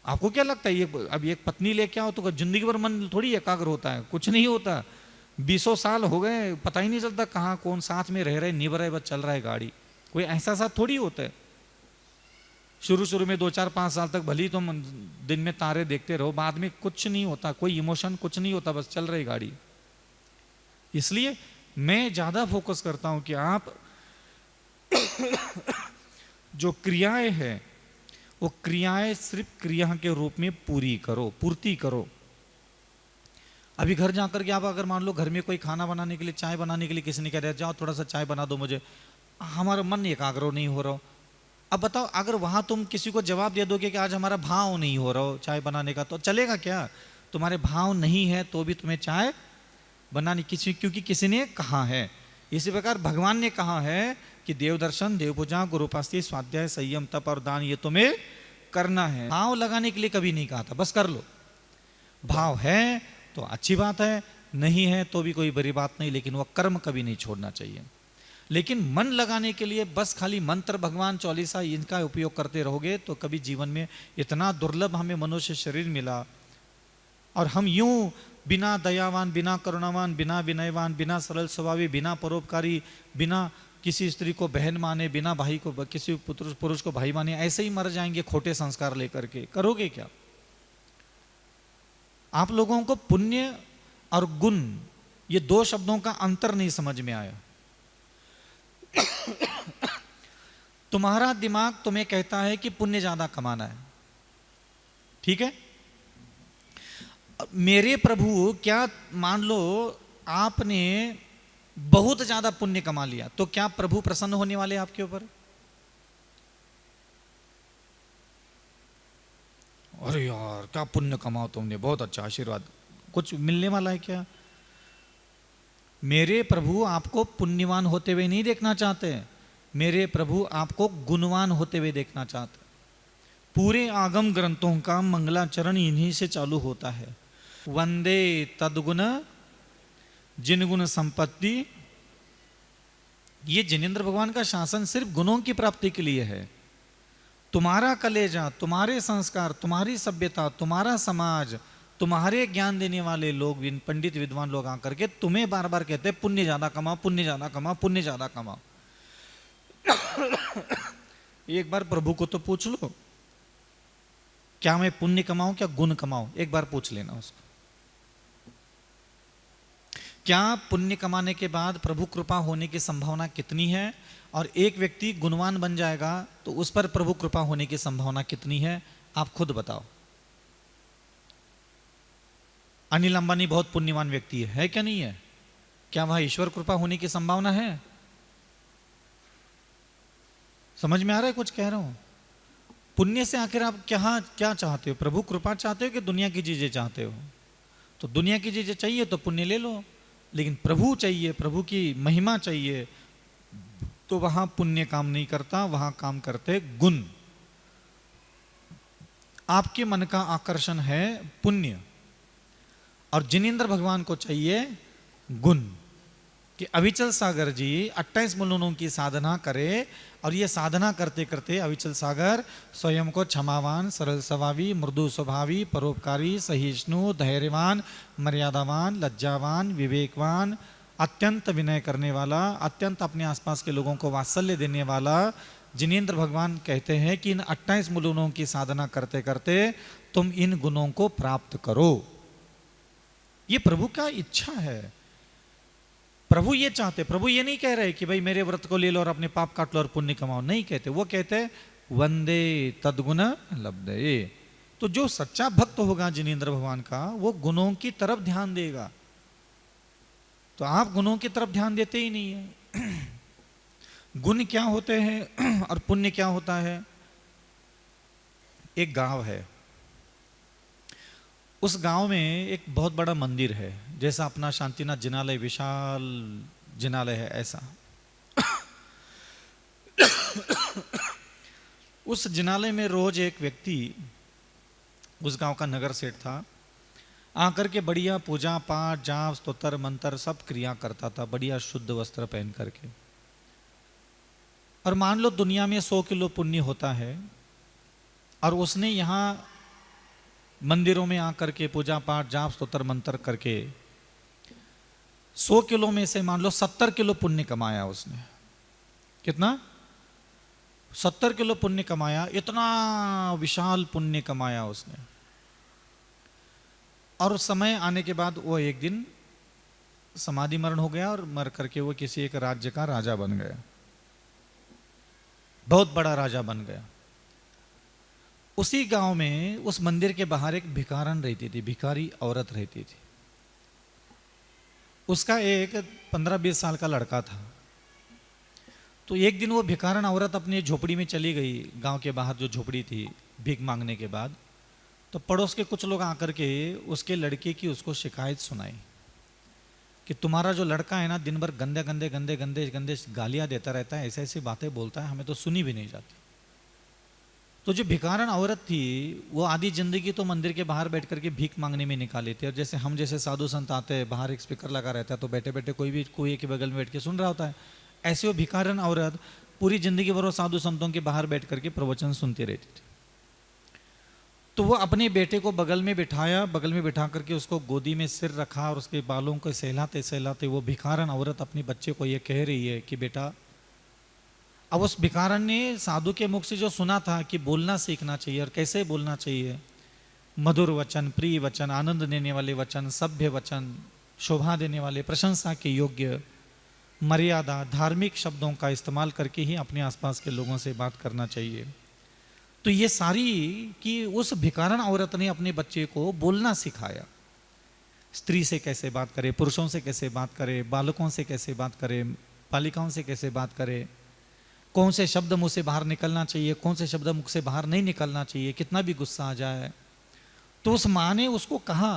आपको क्या लगता है ये अब एक पत्नी लेके आओ तो जिंदगी भर मन थोड़ी एकाग्र होता है? कुछ नहीं होता। 20 साल हो गए, पता ही नहीं चलता कहाँ कौन साथ में रह रहे, निभ रहे, बस चल रहा है गाड़ी। कोई ऐसा साथ थोड़ी होता है। शुरू शुरू में 2, 4, 5 साल तक भली तुम दिन में तारे देखते रहो, बाद में कुछ नहीं होता, कोई इमोशन कुछ नहीं होता, बस चल रही गाड़ी। इसलिए मैं ज्यादा फोकस करता हूं कि आप जो क्रियाएं हैं वो क्रियाएं सिर्फ क्रिया के रूप में पूर्ति करो। अभी घर जाकर के आप अगर मान लो घर में कोई खाना बनाने के लिए, चाय बनाने के लिए किसी ने कह दिया जाओ थोड़ा सा चाय बना दो मुझे, हमारा मन एकाग्र नहीं हो रहा। अब बताओ अगर वहां तुम किसी को जवाब दे दोगे कि आज हमारा भाव नहीं हो रहा चाय बनाने का, तो चलेगा क्या? तुम्हारे भाव नहीं है तो भी तुम्हें चाय बनानी क्योंकि किसी ने कहा है। इसी प्रकार भगवान ने कहा है कि देव दर्शन, देव पूजा, गुरुपास्ती, स्वाध्याय, संयम, तप और दान ये तुम्हें करना है। भाव लगाने के लिए कभी नहीं कहा था, बस कर लो। भाव है तो अच्छी बात है, नहीं है तो भी कोई बड़ी बात नहीं, लेकिन वह कर्म कभी नहीं छोड़ना चाहिए। लेकिन मन लगाने के लिए बस खाली मंत्र, भगवान, चालीसा इनका उपयोग करते रहोगे तो कभी जीवन में इतना दुर्लभ हमें मनुष्य शरीर मिला और हम यूं बिना दयावान, बिना करुणावान, बिना विनयवान, बिना सरल स्वभावी, बिना परोपकारी, बिना किसी स्त्री को बहन माने, बिना भाई को, किसी पुरुष को भाई माने, ऐसे ही मर जाएंगे खोटे संस्कार लेकर के। करोगे क्या? आप लोगों को पुण्य और गुण ये 2 शब्दों का अंतर नहीं समझ में आया। तुम्हारा दिमाग तुम्हें कहता है कि पुण्य ज्यादा कमाना है, ठीक है? मेरे प्रभु, क्या मान लो आपने बहुत ज्यादा पुण्य कमा लिया तो क्या प्रभु प्रसन्न होने वाले आपके ऊपर? अरे यार क्या पुण्य कमाओ तुमने, बहुत अच्छा आशीर्वाद, कुछ मिलने वाला है क्या? मेरे प्रभु आपको पुण्यवान होते हुए नहीं देखना चाहते, मेरे प्रभु आपको गुणवान होते हुए देखना चाहते। पूरे आगम ग्रंथों का मंगलाचरण इन्हीं से चालू होता है। वंदे तद्गुण जिन गुण संपत्ति। ये जिनेंद्र भगवान का शासन सिर्फ गुणों की प्राप्ति के लिए है। तुम्हारा कलेजा, तुम्हारे संस्कार, तुम्हारी सभ्यता, तुम्हारा समाज, तुम्हारे ज्ञान देने वाले लोग, पंडित विद्वान लोग आकर के तुम्हें बार बार कहते हैं पुण्य ज्यादा कमाओ, पुण्य ज्यादा कमाओ, पुण्य ज्यादा कमाओ। एक बार प्रभु को तो पूछ लो, क्या मैं पुण्य कमाऊं क्या गुण कमाऊं? एक बार पूछ लेना उसको। क्या पुण्य कमाने के बाद प्रभु कृपा होने की संभावना कितनी है? और एक व्यक्ति गुणवान बन जाएगा तो उस पर प्रभु कृपा होने की संभावना कितनी है? आप खुद बताओ। अनिल अंबानी बहुत पुण्यवान व्यक्ति है क्या नहीं है? क्या वह ईश्वर कृपा होने की संभावना है? समझ में आ रहा है कुछ कह रहा हूं? पुण्य से आखिर आप क्या चाहते हो? प्रभु कृपा चाहते हो कि दुनिया की चीजें चाहते हो? तो दुनिया की चीजें चाहिए तो पुण्य ले लो, लेकिन प्रभु चाहिए, प्रभु की महिमा चाहिए तो वहां पुण्य काम नहीं करता, वहां काम करते गुण। आपके मन का आकर्षण है पुण्य और जिनेंद्र भगवान को चाहिए गुण। कि अविचल सागर जी 28 मूलनों की साधना करे और ये साधना करते करते अविचल सागर स्वयं को क्षमावान, सरल स्वभावी, मृदु स्वभावी, परोपकारी, सहिष्णु, धैर्यवान, मर्यादावान, लज्जावान, विवेकवान, अत्यंत विनय करने वाला, अत्यंत अपने आसपास के लोगों को वात्सल्य देने वाला जिनेंद्र भगवान कहते हैं कि इन 28 मूलनों की साधना करते करते तुम इन गुणों को प्राप्त करो। ये प्रभु का इच्छा है। प्रभु ये चाहते, प्रभु ये नहीं कह रहे कि भाई मेरे व्रत को ले लो और अपने पाप काट लो और पुण्य कमाओ, नहीं कहते। वो कहते वंदे तद्गुण लब्धये। तो जो सच्चा भक्त होगा जिनेंद्र भगवान का, वो गुणों की तरफ ध्यान देगा। तो आप गुणों की तरफ ध्यान देते ही नहीं है। गुण क्या होते हैं और पुण्य क्या होता है? एक गांव है, उस गांव में एक बहुत बड़ा मंदिर है, जैसा अपना शांतिनाथ जिनालय विशाल जिनालय है ऐसा। उस जिनालय में रोज एक व्यक्ति, उस गांव का नगर सेठ था, आकर के बढ़िया पूजा पाठ जाप स्तोत्र मंत्र सब क्रिया करता था, बढ़िया शुद्ध वस्त्र पहन करके। और मान लो दुनिया में 100 किलो पुण्य होता है, और उसने यहाँ मंदिरों में आकर के पूजा पाठ जाप स्तोत्र मंत्र करके 100 किलो में से मान लो 70 किलो पुण्य कमाया उसने। कितना? 70 किलो पुण्य कमाया। इतना विशाल पुण्य कमाया उसने। और समय आने के बाद वो एक दिन समाधि मरण हो गया, और मर करके वो किसी एक राज्य का राजा बन गया, बहुत बड़ा राजा बन गया। उसी गांव में उस मंदिर के बाहर एक भिखारन रहती थी, भिखारी औरत रहती थी। उसका एक 15-20 साल का लड़का था। तो एक दिन वो भिखारन औरत अपनी झोपड़ी में चली गई, गांव के बाहर जो झोपड़ी थी, भीख मांगने के बाद। तो पड़ोस के कुछ लोग आकर के उसके लड़के की उसको शिकायत सुनाई कि तुम्हारा जो लड़का है ना, दिन भर गंदे गंदे गंदे गंदे गंदे गालियां देता रहता है, ऐसे ऐसी बातें बोलता है, हमें तो सुनी भी नहीं जाती। तो जो भिखारन औरत थी वो आधी जिंदगी तो मंदिर के बाहर बैठ करके भीख मांगने में निकाली थी। और जैसे हम जैसे साधु संत आते हैं, बाहर एक स्पीकर लगा रहता है, तो बैठे बैठे कोई भी कुएं के बगल में बैठ के सुन रहा होता है। ऐसे वो भिखारन औरत पूरी जिंदगी भर वो साधु संतों के बाहर बैठ करके प्रवचन सुनती रहती थी। तो वो अपने बेटे को बगल में बिठाया, बगल में बिठा करके उसको गोदी में सिर रखा, और उसके बालों को सहलाते सहलाते वो भिखारन औरत अपने बच्चे को ये कह रही है कि बेटा, अब उस भिखारन ने साधु के मुख से जो सुना था कि बोलना सीखना चाहिए, और कैसे बोलना चाहिए, मधुर वचन, प्रिय वचन, आनंद देने वाले वचन, सभ्य वचन, शोभा देने वाले, प्रशंसा के योग्य, मर्यादा, धार्मिक शब्दों का इस्तेमाल करके ही अपने आसपास के लोगों से बात करना चाहिए। तो ये सारी कि उस भिखारन औरत ने अपने बच्चे को बोलना सिखाया। स्त्री से कैसे बात करे, पुरुषों से कैसे बात करे, बालकों से कैसे बात करे, बालिकाओं से कैसे बात करे, कौन से शब्द मुंह से बाहर निकलना चाहिए, कौन से शब्द मुख से बाहर नहीं निकलना चाहिए, कितना भी गुस्सा आ जाए। तो उस माँ ने उसको कहा,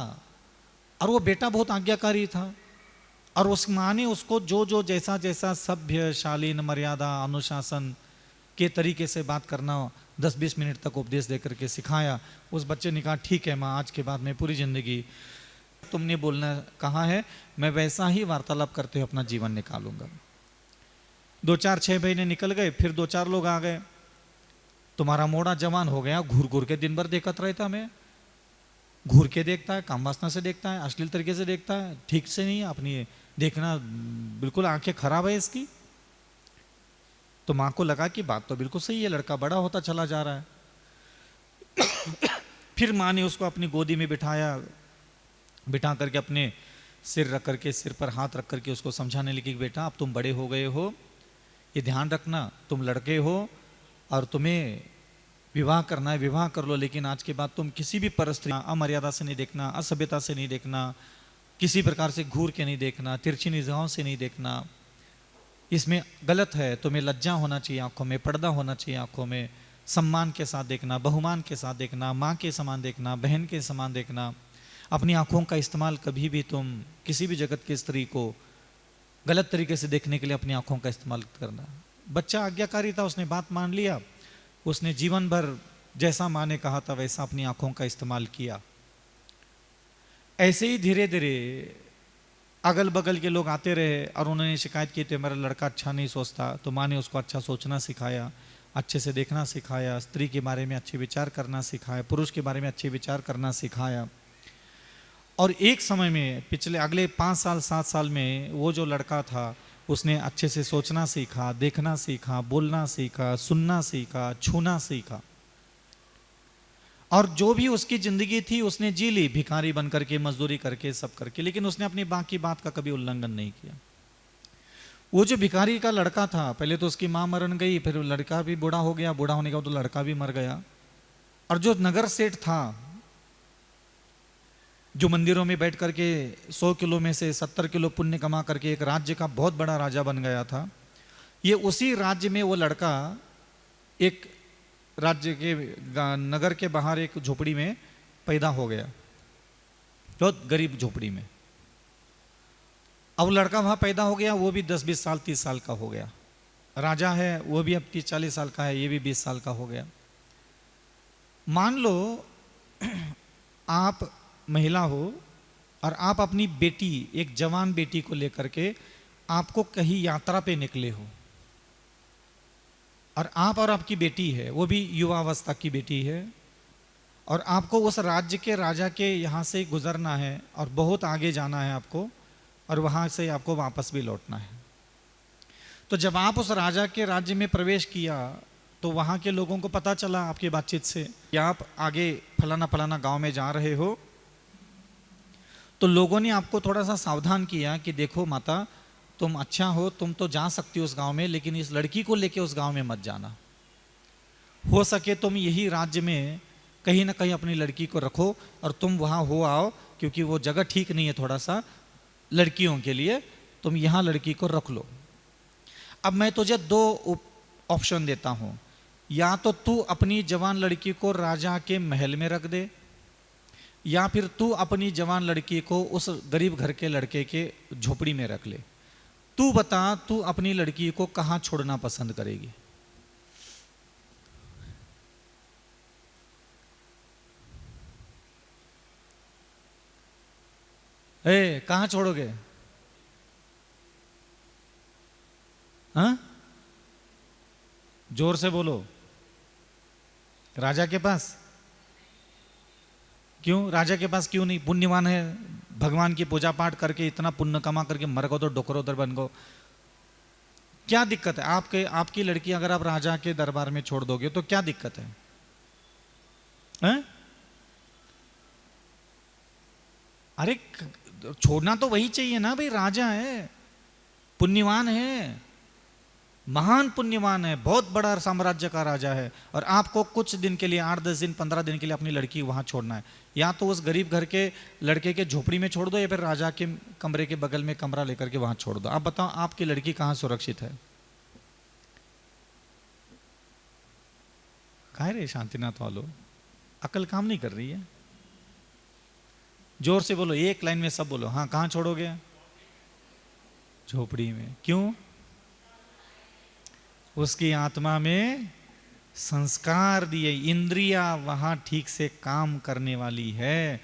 और वो बेटा बहुत आज्ञाकारी था, और उस माँ ने उसको जो जो जैसा जैसा सभ्य, शालीन, मर्यादा, अनुशासन के तरीके से बात करना 10-20 मिनट तक उपदेश देकर के सिखाया। उस बच्चे ने कहा, ठीक है माँ, आज के बाद मैं पूरी जिंदगी तुमने बोलना कहा है, मैं वैसा ही वार्तालाप करते हुए अपना जीवन निकालूंगा। 2-4-6 महीने निकल गए, फिर 2-4 लोग आ गए। तुम्हारा मोड़ा जवान हो गया, घूर घूर के दिन भर देखता रहता, मैं घूर के देखता है, काम वासना से देखता है, अश्लील तरीके से देखता है, ठीक से नहीं, अपनी देखना बिल्कुल आंखें खराब है इसकी। तो माँ को लगा कि बात तो बिल्कुल सही है, लड़का बड़ा होता चला जा रहा है। फिर माँ ने उसको अपनी गोदी में बिठाया, बिठा करके अपने सिर रख करके, सिर पर हाथ रख करके उसको समझाने लगी कि बेटा, अब तुम बड़े हो गए हो, ये ध्यान रखना, तुम लड़के हो और तुम्हें विवाह करना है, विवाह कर लो, लेकिन आज के बाद तुम किसी भी परिस्थिति अमर्यादा से नहीं देखना, असभ्यता से नहीं देखना, किसी प्रकार से घूर के नहीं देखना, तिरछी निगाहों से नहीं देखना, इसमें गलत है। तुम्हें लज्जा होना चाहिए आंखों में, पर्दा होना चाहिए आंखों में, सम्मान के साथ देखना, बहुमान के साथ देखना, माँ के समान देखना, बहन के समान देखना। अपनी आंखों का इस्तेमाल कभी भी तुम किसी भी जगत की स्त्री को गलत तरीके से देखने के लिए अपनी आंखों का इस्तेमाल करना। बच्चा आज्ञाकारी था, उसने बात मान लिया, उसने जीवन भर जैसा माँ ने कहा था वैसा अपनी आंखों का इस्तेमाल किया। ऐसे ही धीरे धीरे अगल बगल के लोग आते रहे और उन्होंने शिकायत की थी मेरा लड़का अच्छा नहीं सोचता, तो माँ ने उसको अच्छा सोचना सिखाया, अच्छे से देखना सिखाया, स्त्री के बारे में अच्छे विचार करना सिखाया, पुरुष के बारे में अच्छे विचार करना सिखाया। और एक समय में पिछले अगले 5 साल 7 साल में वो जो लड़का था उसने अच्छे से सोचना सीखा, देखना सीखा, बोलना सीखा, सुनना सीखा, छूना सीखा, और जो भी उसकी जिंदगी थी उसने जी ली, भिखारी बन करके, मजदूरी करके, सब करके, लेकिन उसने अपनी बाकी बात का कभी उल्लंघन नहीं किया। वो जो भिखारी का लड़का था, पहले तो उसकी माँ मरण गई, फिर लड़का भी बूढ़ा हो गया, बूढ़ा होने के बाद तो लड़का भी मर गया। और जो नगर सेठ था, जो मंदिरों में बैठ करके 100 किलो में से 70 किलो पुण्य कमा करके एक राज्य का बहुत बड़ा राजा बन गया था, ये उसी राज्य में वो लड़का एक राज्य के नगर के बाहर एक झोपड़ी में पैदा हो गया, बहुत गरीब झोपड़ी में। अब लड़का वहाँ पैदा हो गया, वो भी 10-20 साल 30 साल का हो गया। राजा है वो भी अब 30-40 साल का है, ये भी 20 साल का हो गया। मान लो आप महिला हो और आप अपनी बेटी, एक जवान बेटी को लेकर के आपको कहीं यात्रा पे निकले हो, और आप और आपकी बेटी है, वो भी युवावस्था की बेटी है, और आपको उस राज्य के राजा के यहाँ से गुजरना है और बहुत आगे जाना है आपको, और वहाँ से आपको वापस भी लौटना है। तो जब आप उस राजा के राज्य में प्रवेश किया तो वहाँ के लोगों को पता चला आपकी बातचीत से कि आप आगे फलाना फलाना गांव में जा रहे हो, तो लोगों ने आपको थोड़ा सा सावधान किया कि देखो माता, तुम अच्छा हो, तुम तो जा सकती हो उस गांव में, लेकिन इस लड़की को लेके उस गांव में मत जाना। हो सके तुम यही राज्य में कहीं ना कहीं अपनी लड़की को रखो और तुम वहाँ हो आओ, क्योंकि वो जगह ठीक नहीं है थोड़ा सा लड़कियों के लिए, तुम यहाँ लड़की को रख लो। अब मैं तुझे 2 ऑप्शन देता हूँ, या तो तू अपनी जवान लड़की को राजा के महल में रख दे, या फिर तू अपनी जवान लड़की को उस गरीब घर के लड़के के झोपड़ी में रख ले। तू बता, तू अपनी लड़की को कहाँ छोड़ना पसंद करेगी? कहाँ छोड़ोगे? हाँ, जोर से बोलो। राजा के पास? क्यों राजा के पास क्यों नहीं? पुण्यवान है, भगवान की पूजा पाठ करके इतना पुण्य कमा करके मर गो तो डोकरो उधर बन गो, क्या दिक्कत है? आपकी लड़की अगर आप राजा के दरबार में छोड़ दोगे तो क्या दिक्कत है? हैं? अरे छोड़ना तो वही चाहिए ना भाई, राजा है, पुण्यवान है, महान पुण्यवान है, बहुत बड़ा साम्राज्य का राजा है, और आपको कुछ दिन के लिए 8-10 दिन 15 दिन के लिए अपनी लड़की वहां छोड़ना है। या तो उस गरीब घर के लड़के के झोपड़ी में छोड़ दो, या फिर राजा के कमरे के बगल में कमरा लेकर के वहां छोड़ दो। आप बताओ आपकी लड़की कहां सुरक्षित है? कहा रे शांतिनाथ वालों, अकल काम नहीं कर रही है? जोर से बोलो, एक लाइन में सब बोलो। हाँ, कहां छोड़ोगे? झोपड़ी में। क्यों? उसकी आत्मा में संस्कार दिए, इंद्रियां वहां ठीक से काम करने वाली है।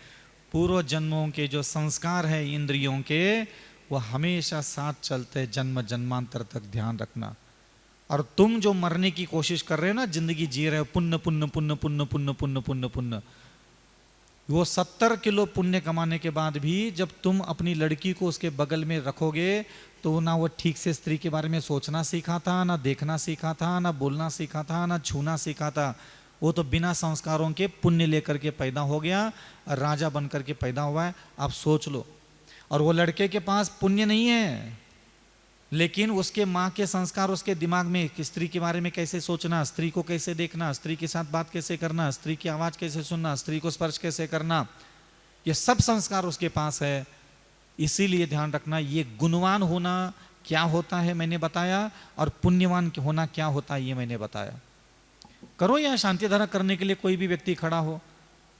पूर्व जन्मों के जो संस्कार है इंद्रियों के, वो हमेशा साथ चलते जन्म जन्मांतर तक, ध्यान रखना। और तुम जो मरने की कोशिश कर रहे हो ना, जिंदगी जी रहे हो, पुण्य पुण्य पुण्य पुण्य पुण्य पुण्य पुण्य पुण्य, वो 70 किलो पुण्य कमाने के बाद भी जब तुम अपनी लड़की को उसके बगल में रखोगे तो ना वो ठीक से स्त्री के बारे में सोचना सीखा था, ना देखना सीखा था, ना बोलना सीखा था, ना छूना सीखा था। वो तो बिना संस्कारों के पुण्य लेकर के पैदा हो गया, राजा बन करके पैदा हुआ है। आप सोच लो। और वो लड़के के पास पुण्य नहीं है, लेकिन उसके माँ के संस्कार उसके दिमाग में, कि स्त्री के बारे में कैसे सोचना, स्त्री को कैसे देखना, स्त्री के साथ बात कैसे करना, स्त्री की आवाज कैसे सुनना, स्त्री को स्पर्श कैसे करना, ये सब संस्कार उसके पास है। इसीलिए ध्यान रखना, ये गुणवान होना क्या होता है मैंने बताया, और पुण्यवान होना क्या होता है ये मैंने बताया। करो या शांति धारा करने के लिए कोई भी व्यक्ति खड़ा हो,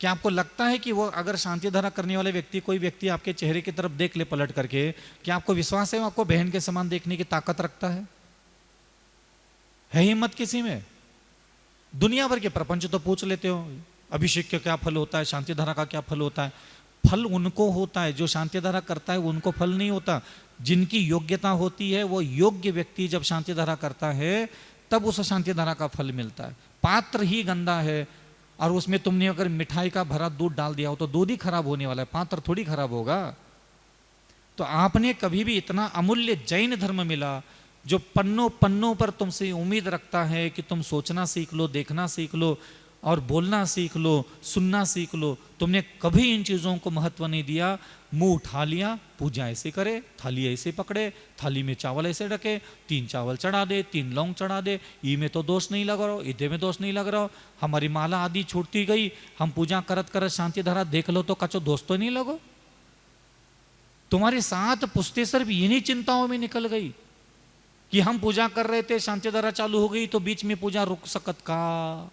क्या आपको लगता है कि वो अगर शांति धारा करने वाले व्यक्ति, कोई व्यक्ति आपके चेहरे की तरफ देख ले पलट करके, क्या आपको विश्वास है वो आपको बहन के समान देखने की ताकत रखता है? हिम्मत किसी में? दुनिया भर के प्रपंच तो पूछ लेते हो, अभिषेक का क्या फल होता है, शांति धारा का क्या फल होता है। फल उनको होता है जो शांति धारा करता है, उनको फल नहीं होता। जिनकी योग्यता होती है, वो योग्य व्यक्ति जब शांति धारा करता है तब उस शांति धारा का फल मिलता है। पात्र ही गंदा है और उसमें तुमने अगर मिठाई का भरा दूध डाल दिया हो तो दूध ही खराब होने वाला है, पात्र थोड़ी खराब होगा। तो आपने कभी भी इतना अमूल्य जैन धर्म मिला जो पन्नों पन्नों पर तुमसे उम्मीद रखता है कि तुम सोचना सीख लो, देखना सीख लो और बोलना सीख लो, सुनना सीख लो। तुमने कभी इन चीजों को महत्व नहीं दिया। मुंह उठा लिया, पूजा ऐसे करे, थाली ऐसे पकड़े, थाली में चावल ऐसे रखे, 3 चावल चढ़ा दे, 3 लौंग चढ़ा दे, ई में तो दोष नहीं लग रहा, ईदे में दोष नहीं लग रहा, हमारी माला आदि छूटती गई, हम पूजा करत करत शांति धारा देख लो तो कचो दोष तो नहीं लगो। तुम्हारे साथ पुश्ते सिर्फ इन्हीं चिंताओं में निकल गई कि हम पूजा कर रहे थे, शांति धारा चालू हो गई तो बीच में पूजा रुक सकत का।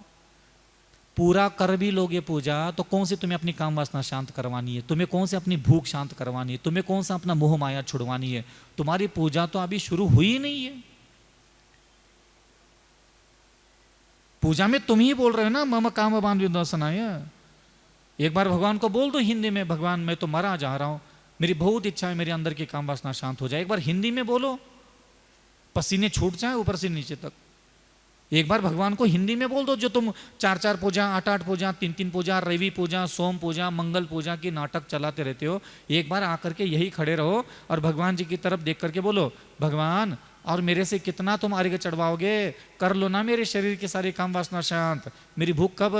पूरा कर भी लोगे पूजा तो कौन सी तुम्हें अपनी काम वासना शांत करवानी है, तुम्हें कौन से अपनी भूख शांत करवानी है, तुम्हें कौन सा अपना मोह माया छुड़वानी है। तुम्हारी पूजा तो अभी शुरू हुई ही नहीं है। पूजा में तुम ही बोल रहे हो ना, मम काम बान विदोसनाय। एक बार भगवान को बोल दो हिंदी में, भगवान मैं तो मरा जा रहा हूं, मेरी बहुत इच्छा है मेरे अंदर की काम वासना शांत हो जाए। एक बार हिंदी में बोलो, पसीने छूट जाए ऊपर से नीचे तक। एक बार भगवान को हिंदी में बोल दो, जो तुम 4-4 पूजा, 8-8 पूजा, 3-3 पूजा, रवि पूजा, सोम पूजा, मंगल पूजा की नाटक चलाते रहते हो। एक बार आकर के यही खड़े रहो और भगवान जी की तरफ देख करके बोलो, भगवान और मेरे से कितना तुम अर्घ्य चढ़वाओगे, कर लो ना मेरे शरीर की सारी काम वासना शांत। मेरी भूख कब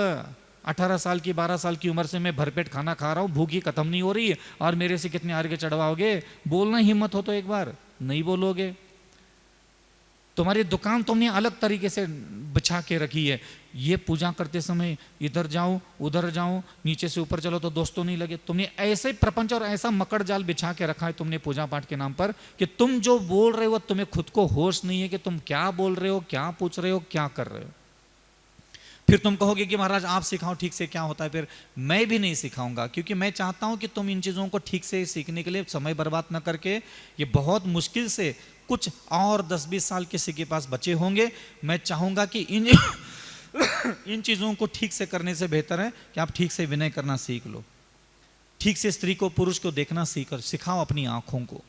18 साल की 12 साल की उम्र से मैं भरपेट खाना खा रहा हूँ, भूख ही खत्म नहीं हो रही, और मेरे से कितने अर्घ्य चढ़वाओगे। बोलना हिम्मत हो तो एक बार, नहीं बोलोगे। तुम्हारी दुकान तुमने अलग तरीके से बिछा के रखी है, ये पूजा करते समय इधर जाओ उधर जाओ, नीचे से ऊपर चलो तो दोस्तों नहीं लगे। तुमने ऐसे प्रपंच और ऐसा मकड़ जाल बिछा के रखा है तुमने पूजा पाठ के नाम पर, कि तुम जो बोल रहे हो तुम्हें खुद को होश नहीं है कि तुम क्या बोल रहे हो, क्या पूछ रहे हो, क्या कर रहे हो। फिर तुम कहोगे कि महाराज आप सिखाओ ठीक से क्या होता है। फिर मैं भी नहीं सिखाऊंगा, क्योंकि मैं चाहता हूं कि तुम इन चीजों को ठीक से सीखने के लिए समय बर्बाद न करके, ये बहुत मुश्किल से कुछ और 10-20 साल किसी के पास बचे होंगे। मैं चाहूंगा कि इन चीजों को ठीक से करने से बेहतर है कि आप ठीक से विनय करना सीख लो, ठीक से स्त्री को पुरुष को देखना सिखाओ अपनी आंखों को।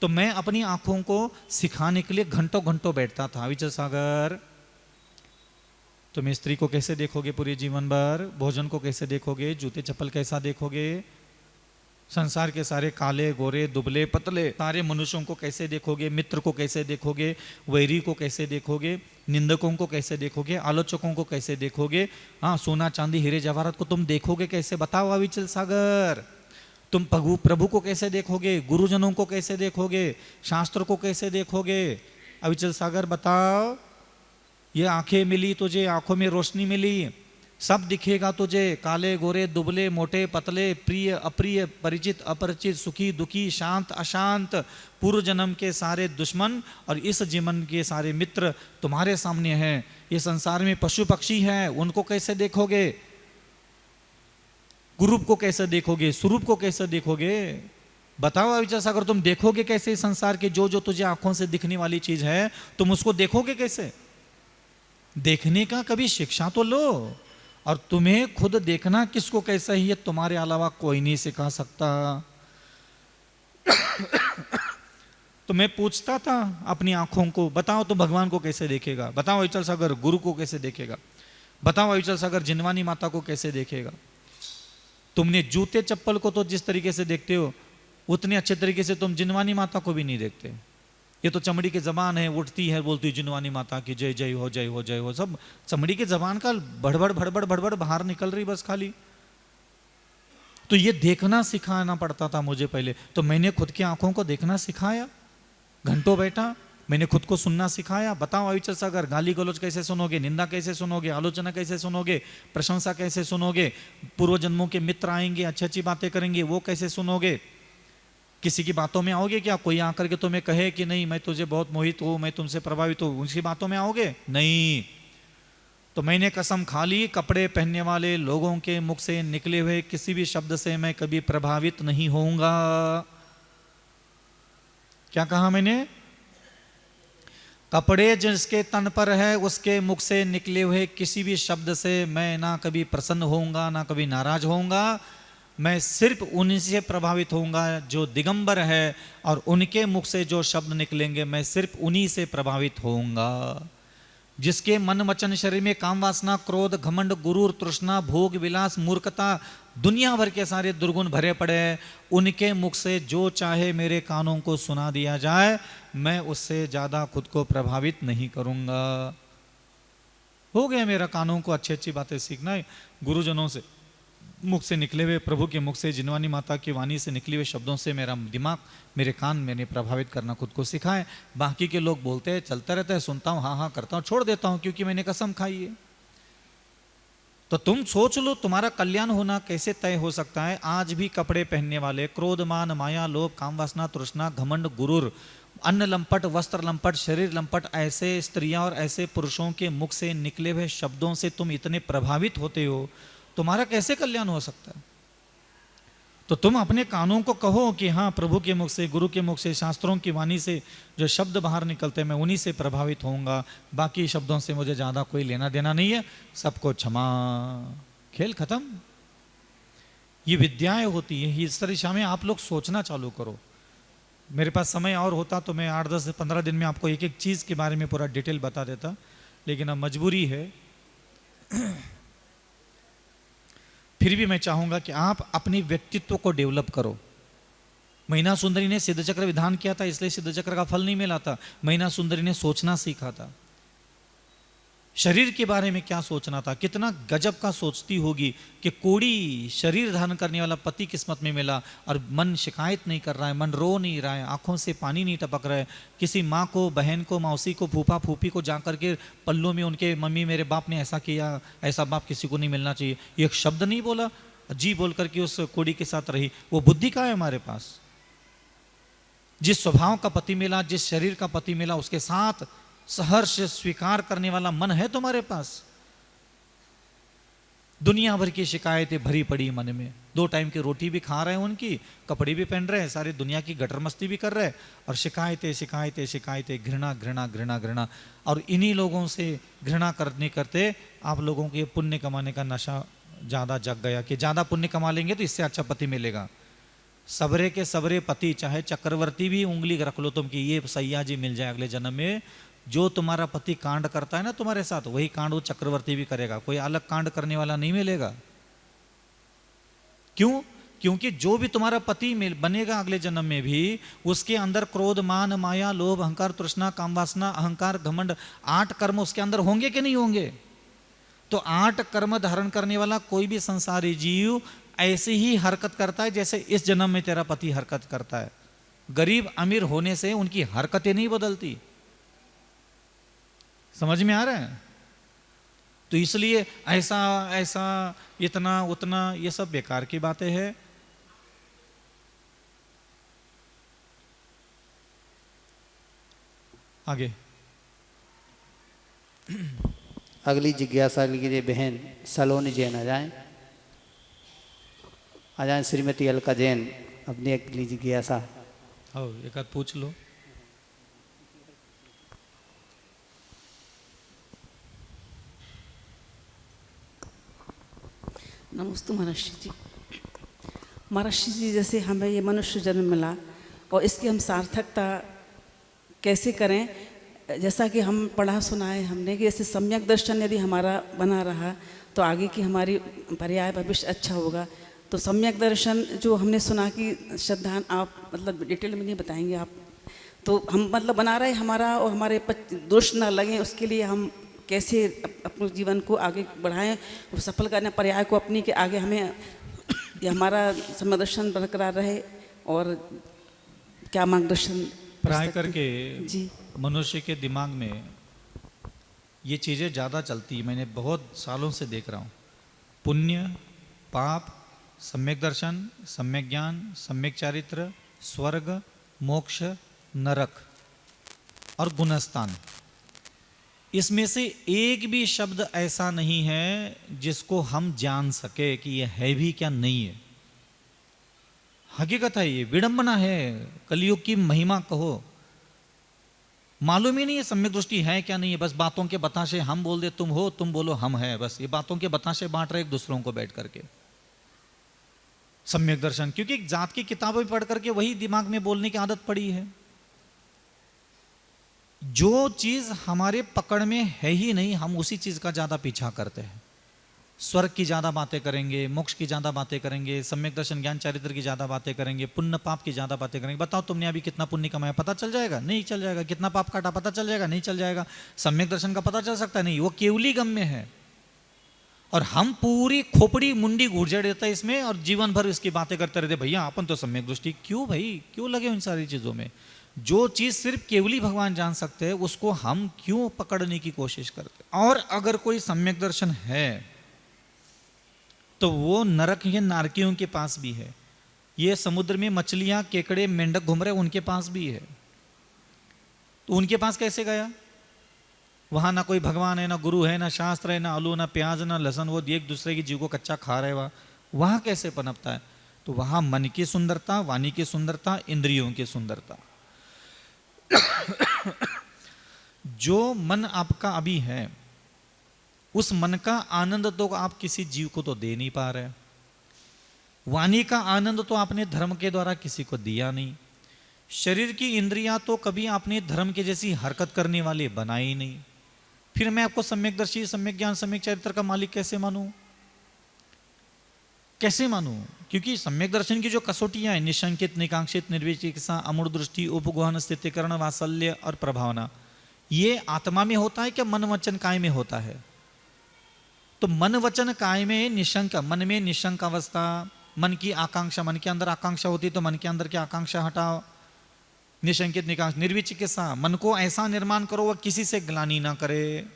तो मैं अपनी आंखों को सिखाने के लिए घंटों घंटों बैठता था। विचल सागर, तुम स्त्री को कैसे देखोगे पूरे जीवन भर, भोजन को कैसे देखोगे, जूते चप्पल कैसा देखोगे, संसार के सारे काले गोरे दुबले पतले सारे मनुष्यों को कैसे देखोगे, मित्र को कैसे देखोगे, वैरी को कैसे देखोगे, निंदकों को कैसे देखोगे, आलोचकों को कैसे देखोगे, हाँ सोना चांदी हीरे जवाहरात को तुम देखोगे कैसे, बताओ अविचल सागर। तुम प्रभु को कैसे देखोगे, गुरुजनों को कैसे देखोगे, शास्त्र को कैसे देखोगे, अविचल सागर बताओ। ये आंखें मिली तुझे, आंखों में रोशनी मिली, सब दिखेगा तुझे, काले गोरे दुबले मोटे पतले, प्रिय अप्रिय, परिचित अपरिचित, सुखी दुखी, शांत अशांत, पूर्व जन्म के सारे दुश्मन और इस जीवन के सारे मित्र तुम्हारे सामने हैं। ये संसार में पशु पक्षी हैं, उनको कैसे देखोगे, गुरूप को कैसे देखोगे, स्वरूप को कैसे देखोगे, बताओ अविचल सागर। तुम देखोगे कैसे संसार के जो जो तुझे आंखों से दिखने वाली चीज है, तुम उसको देखोगे कैसे। देखने का कभी शिक्षा तो लो, और तुम्हें खुद देखना किसको कैसा ही है तुम्हारे अलावा कोई नहीं सिखा सकता। तो मैं पूछता था अपनी आंखों को, बताओ तो भगवान को कैसे देखेगा, बताओ अविचल सागर गुरु को कैसे देखेगा, बताओ अविचल सागर जिनवानी माता को कैसे देखेगा। तुमने जूते चप्पल को तो जिस तरीके से देखते हो उतने अच्छे तरीके से तुम जिनवानी माता को भी नहीं देखते। ये तो चमड़ी की जबान है, उठती है बोलती है जिनवानी माता की जय जय हो जय हो जय हो, सब चमड़ी की जबान का भड़बड़ भड़बड़ भड़बड़ बाहर निकल रही बस खाली। तो ये देखना सिखाना पड़ता था मुझे पहले, तो मैंने खुद की आंखों को देखना सिखाया, घंटों बैठा मैंने खुद को सुनना सिखाया। बताओ अविचल सागर, गाली गलौज कैसे सुनोगे, निंदा कैसे सुनोगे, आलोचना कैसे सुनोगे, प्रशंसा कैसे सुनोगे, पूर्व जन्मों के मित्र आएंगे अच्छी अच्छी बातें करेंगे वो कैसे सुनोगे। किसी की बातों में आओगे क्या, कोई आकर के तुम्हें कहे कि नहीं मैं तुझे बहुत मोहित हूं, मैं तुमसे प्रभावित हूं, उनकी बातों में आओगे नहीं। तो मैंने कसम खा ली, कपड़े पहनने वाले लोगों के मुख से निकले हुए किसी भी शब्द से मैं कभी प्रभावित नहीं होऊंगा। क्या कहा मैंने, कपड़े जिसके तन पर है उसके मुख से निकले हुए किसी भी शब्द से मैं ना कभी प्रसन्न होऊंगा ना कभी नाराज होऊंगा। मैं सिर्फ उन्हीं से प्रभावित होऊंगा जो दिगंबर है, और उनके मुख से जो शब्द निकलेंगे मैं सिर्फ उन्हीं से प्रभावित होऊंगा। जिसके मन वचन शरीर में काम वासना क्रोध घमंड गुरूर तृष्णा भोग विलास मूर्खता दुनिया भर के सारे दुर्गुण भरे पड़े हैं, उनके मुख से जो चाहे मेरे कानों को सुना दिया जाए मैं उससे ज्यादा खुद को प्रभावित नहीं करूंगा। हो गया मेरा कानों को अच्छी अच्छी बातें सीखना है, गुरुजनों से मुख से निकले हुए, प्रभु के मुख से जिनवानी माता की वाणी से निकले हुए शब्दों से मेरा दिमाग मेरे कान मैंने प्रभावित करना खुद को सिखाए। बाकी के लोग बोलते हैं चलता रहता है, सुनता हूं हाँ हाँ करता हूं, छोड़ देता हूं क्योंकि मैंने कसम खाई है। तो तुम सोच लो तुम्हारा कल्याण होना कैसे तय हो सकता है। आज भी कपड़े पहनने वाले क्रोध मान माया लोभ काम वासना तृष्णा घमंड गुरूर अन्न लंपट, वस्त्र लंपट, शरीर लंपट, ऐसे स्त्रियां और ऐसे पुरुषों के मुख से निकले हुए शब्दों से तुम इतने प्रभावित होते हो, तुम्हारा कैसे कल्याण हो सकता है? तो तुम अपने कानों को कहो कि हाँ, प्रभु के मुख से, गुरु के मुख से, शास्त्रों की वाणी से जो शब्द बाहर निकलते हैं मैं उन्हीं से प्रभावित होऊंगा, बाकी शब्दों से मुझे ज़्यादा कोई लेना देना नहीं है, सबको क्षमा, खेल खत्म। ये विद्याएं होती है। इस दिशा में आप लोग सोचना चालू करो। मेरे पास समय और होता तो मैं 8, 10, 15 दिन में आपको एक एक चीज़ के बारे में पूरा डिटेल बता देता, लेकिन अब मजबूरी है। फिर भी मैं चाहूंगा कि आप अपने व्यक्तित्व को डेवलप करो। महिना सुंदरी ने सिद्ध चक्र विधान किया था, इसलिए सिद्ध चक्र का फल नहीं मिला था। महिना सुंदरी ने सोचना सीखा था, शरीर के बारे में क्या सोचना था। कितना गजब का सोचती होगी कि कोड़ी शरीर धारण करने वाला पति किस्मत में मिला और मन शिकायत नहीं कर रहा है, मन रो नहीं रहा है, आंखों से पानी नहीं टपक रहा है। किसी माँ को, बहन को, मौसी को, फूफा फूफी को जाकर के पल्लों में उनके मम्मी मेरे बाप ने ऐसा किया, ऐसा बाप किसी को नहीं मिलना चाहिए, एक शब्द नहीं बोला, जी बोल करके उस कोड़ी के साथ रही। वो बुद्धि कहाँ है हमारे पास? जिस स्वभाव का पति मिला, जिस शरीर का पति मिला, उसके साथ सहर्ष स्वीकार करने वाला मन है तुम्हारे पास? दुनिया भर की शिकायतें भरी पड़ी मन में। 2 टाइम की रोटी भी खा रहे हैं, उनकी कपड़े भी पहन रहे हैं, सारी दुनिया की गटर मस्ती भी कर रहे हैं, और शिकायतें शिकायतें शिकायतें, घृणा घृणा घृणा घृणा। और इन्हीं लोगों से घृणा करने करते आप लोगों के पुण्य कमाने का नशा ज़्यादा जग गया कि ज़्यादा पुण्य कमा लेंगे तो इससे अच्छा पति मिलेगा। सबरे के सबरे पति, चाहे चक्रवर्ती भी उंगली रख लो तुम कि ये सैया जी मिल जाए अगले जन्म में। जो तुम्हारा पति कांड करता है ना तुम्हारे साथ, वही कांड वो चक्रवर्ती भी करेगा, कोई अलग कांड करने वाला नहीं मिलेगा। क्यों? क्योंकि जो भी तुम्हारा पति बनेगा अगले जन्म में भी, उसके अंदर क्रोध, मान, माया, लोभ, अहंकार, तृष्णा, कामवासना, अहंकार, घमंड, 8 कर्म उसके अंदर होंगे कि नहीं होंगे? तो 8 कर्म धारण करने वाला कोई भी संसारी जीव ऐसी ही हरकत करता है जैसे इस जन्म में तेरा पति हरकत करता है। गरीब अमीर होने से उनकी हरकतें नहीं बदलती। समझ में आ रहा है? तो इसलिए ऐसा ऐसा, इतना उतना, ये सब बेकार की बातें हैं। आगे अगली जिज्ञासा के लिए बहन सलोनी जैन आ जाएं। आ जाएं श्रीमती अलका जैन, अपनी अगली जिज्ञासा। आओ एक आध पूछ लो। नमस्ते महर्षि जी। महर्षि जी, जैसे हमें ये मनुष्य जन्म मिला और इसकी हम सार्थकता कैसे करें? जैसा कि हम पढ़ा सुना है हमने कि जैसे सम्यक दर्शन यदि हमारा बना रहा तो आगे की हमारी पर्याय भविष्य अच्छा होगा। तो सम्यक दर्शन जो हमने सुना कि श्रद्धा, आप मतलब डिटेल में नहीं बताएंगे आप, तो हम मतलब बना रहे हमारा और हमारे दोष ना लगें, उसके लिए हम कैसे अपने जीवन को आगे बढ़ाएं और सफल करने पर्याय को अपनी के आगे हमें ये हमारा समदर्शन बरकरार रहे, और क्या मार्गदर्शन प्राय करके जी? मनुष्य के दिमाग में ये चीज़ें ज़्यादा चलती है, मैंने बहुत सालों से देख रहा हूँ। पुण्य, पाप, सम्यक दर्शन, सम्यक ज्ञान, सम्यक चारित्र, स्वर्ग, मोक्ष, नरक और गुणस्थान। इसमें से एक भी शब्द ऐसा नहीं है जिसको हम जान सके कि यह है भी क्या नहीं है। हकीकत है, ये विडंबना है, कलयुग की महिमा कहो। मालूम ही नहीं है सम्यक दृष्टि है क्या नहीं है, बस बातों के बताशे हम बोल दे तुम हो, तुम बोलो हम हैं, बस ये बातों के बताशे बांट रहे एक दूसरों को बैठ करके। सम्यक दर्शन क्योंकि एक जात की किताबें पढ़ करके वही दिमाग में बोलने की आदत पड़ी है। जो चीज हमारे पकड़ में है ही नहीं, हम उसी चीज का ज्यादा पीछा करते हैं। स्वर्ग की ज्यादा बातें करेंगे, मोक्ष की ज्यादा बातें करेंगे, सम्यक दर्शन ज्ञान चारित्र की ज्यादा बातें करेंगे, पुण्य पाप की ज्यादा बातें करेंगे। बताओ तुमने अभी कितना पुण्य कमाया, पता चल जाएगा? नहीं चल जाएगा। कितना पाप काटा, पता चल जाएगा? नहीं चल जाएगा। सम्यक दर्शन का पता चल सकता नहीं, वो केवली गम में है। और हम पूरी खोपड़ी मुंडी घुर्जड़ देता है इसमें और जीवन भर इसकी बातें करते रहते। भैया अपन तो सम्यक दृष्टि, क्यों भाई, क्यों लगे इन सारी चीजों में? जो चीज सिर्फ केवली भगवान जान सकते हैं उसको हम क्यों पकड़ने की कोशिश करते? और अगर कोई सम्यक दर्शन है तो वो नरक या नारकियों के पास भी है। ये समुद्र में मछलियां, केकड़े, मेंढक घूम रहे उनके पास भी है। तो उनके पास कैसे गया? वहां ना कोई भगवान है, ना गुरु है, ना शास्त्र है, ना आलू, ना प्याज, ना लहसुन, वो एक दूसरे की जीव को कच्चा खा रहे, वहां कैसे पनपता है? तो वहां मन की सुंदरता, वाणी की सुंदरता, इंद्रियों की सुंदरता। जो मन आपका अभी है, उस मन का आनंद तो आप किसी जीव को तो दे नहीं पा रहे। वाणी का आनंद तो आपने धर्म के द्वारा किसी को दिया नहीं। शरीर की इंद्रियां तो कभी आपने धर्म के जैसी हरकत करने वाले बनाई नहीं। फिर मैं आपको सम्यकदर्शी, सम्यक ज्ञान, सम्यक चरित्र का मालिक कैसे मानूं? कैसे मानूं? क्योंकि सम्यक दर्शन की जो कसौटियां हैं, निशंकित, निकांक्षित, निर्विचिकित्सा, अमूढ़ दृष्टि, उपगोहन, स्थितिकरण, वात्सल्य और प्रभावना, ये आत्मा में होता है क्या मन वचन काय में होता है? तो मन वचन काय में निशंक, मन में निशंक अवस्था, मन की आकांक्षा, मन के अंदर आकांक्षा होती तो मन के अंदर की आकांक्षा हटाओ। निशंकित, निकांक्ष, निर्विचिकित्सा, मन को ऐसा निर्माण करो वह किसी से ग्लानि ना करे।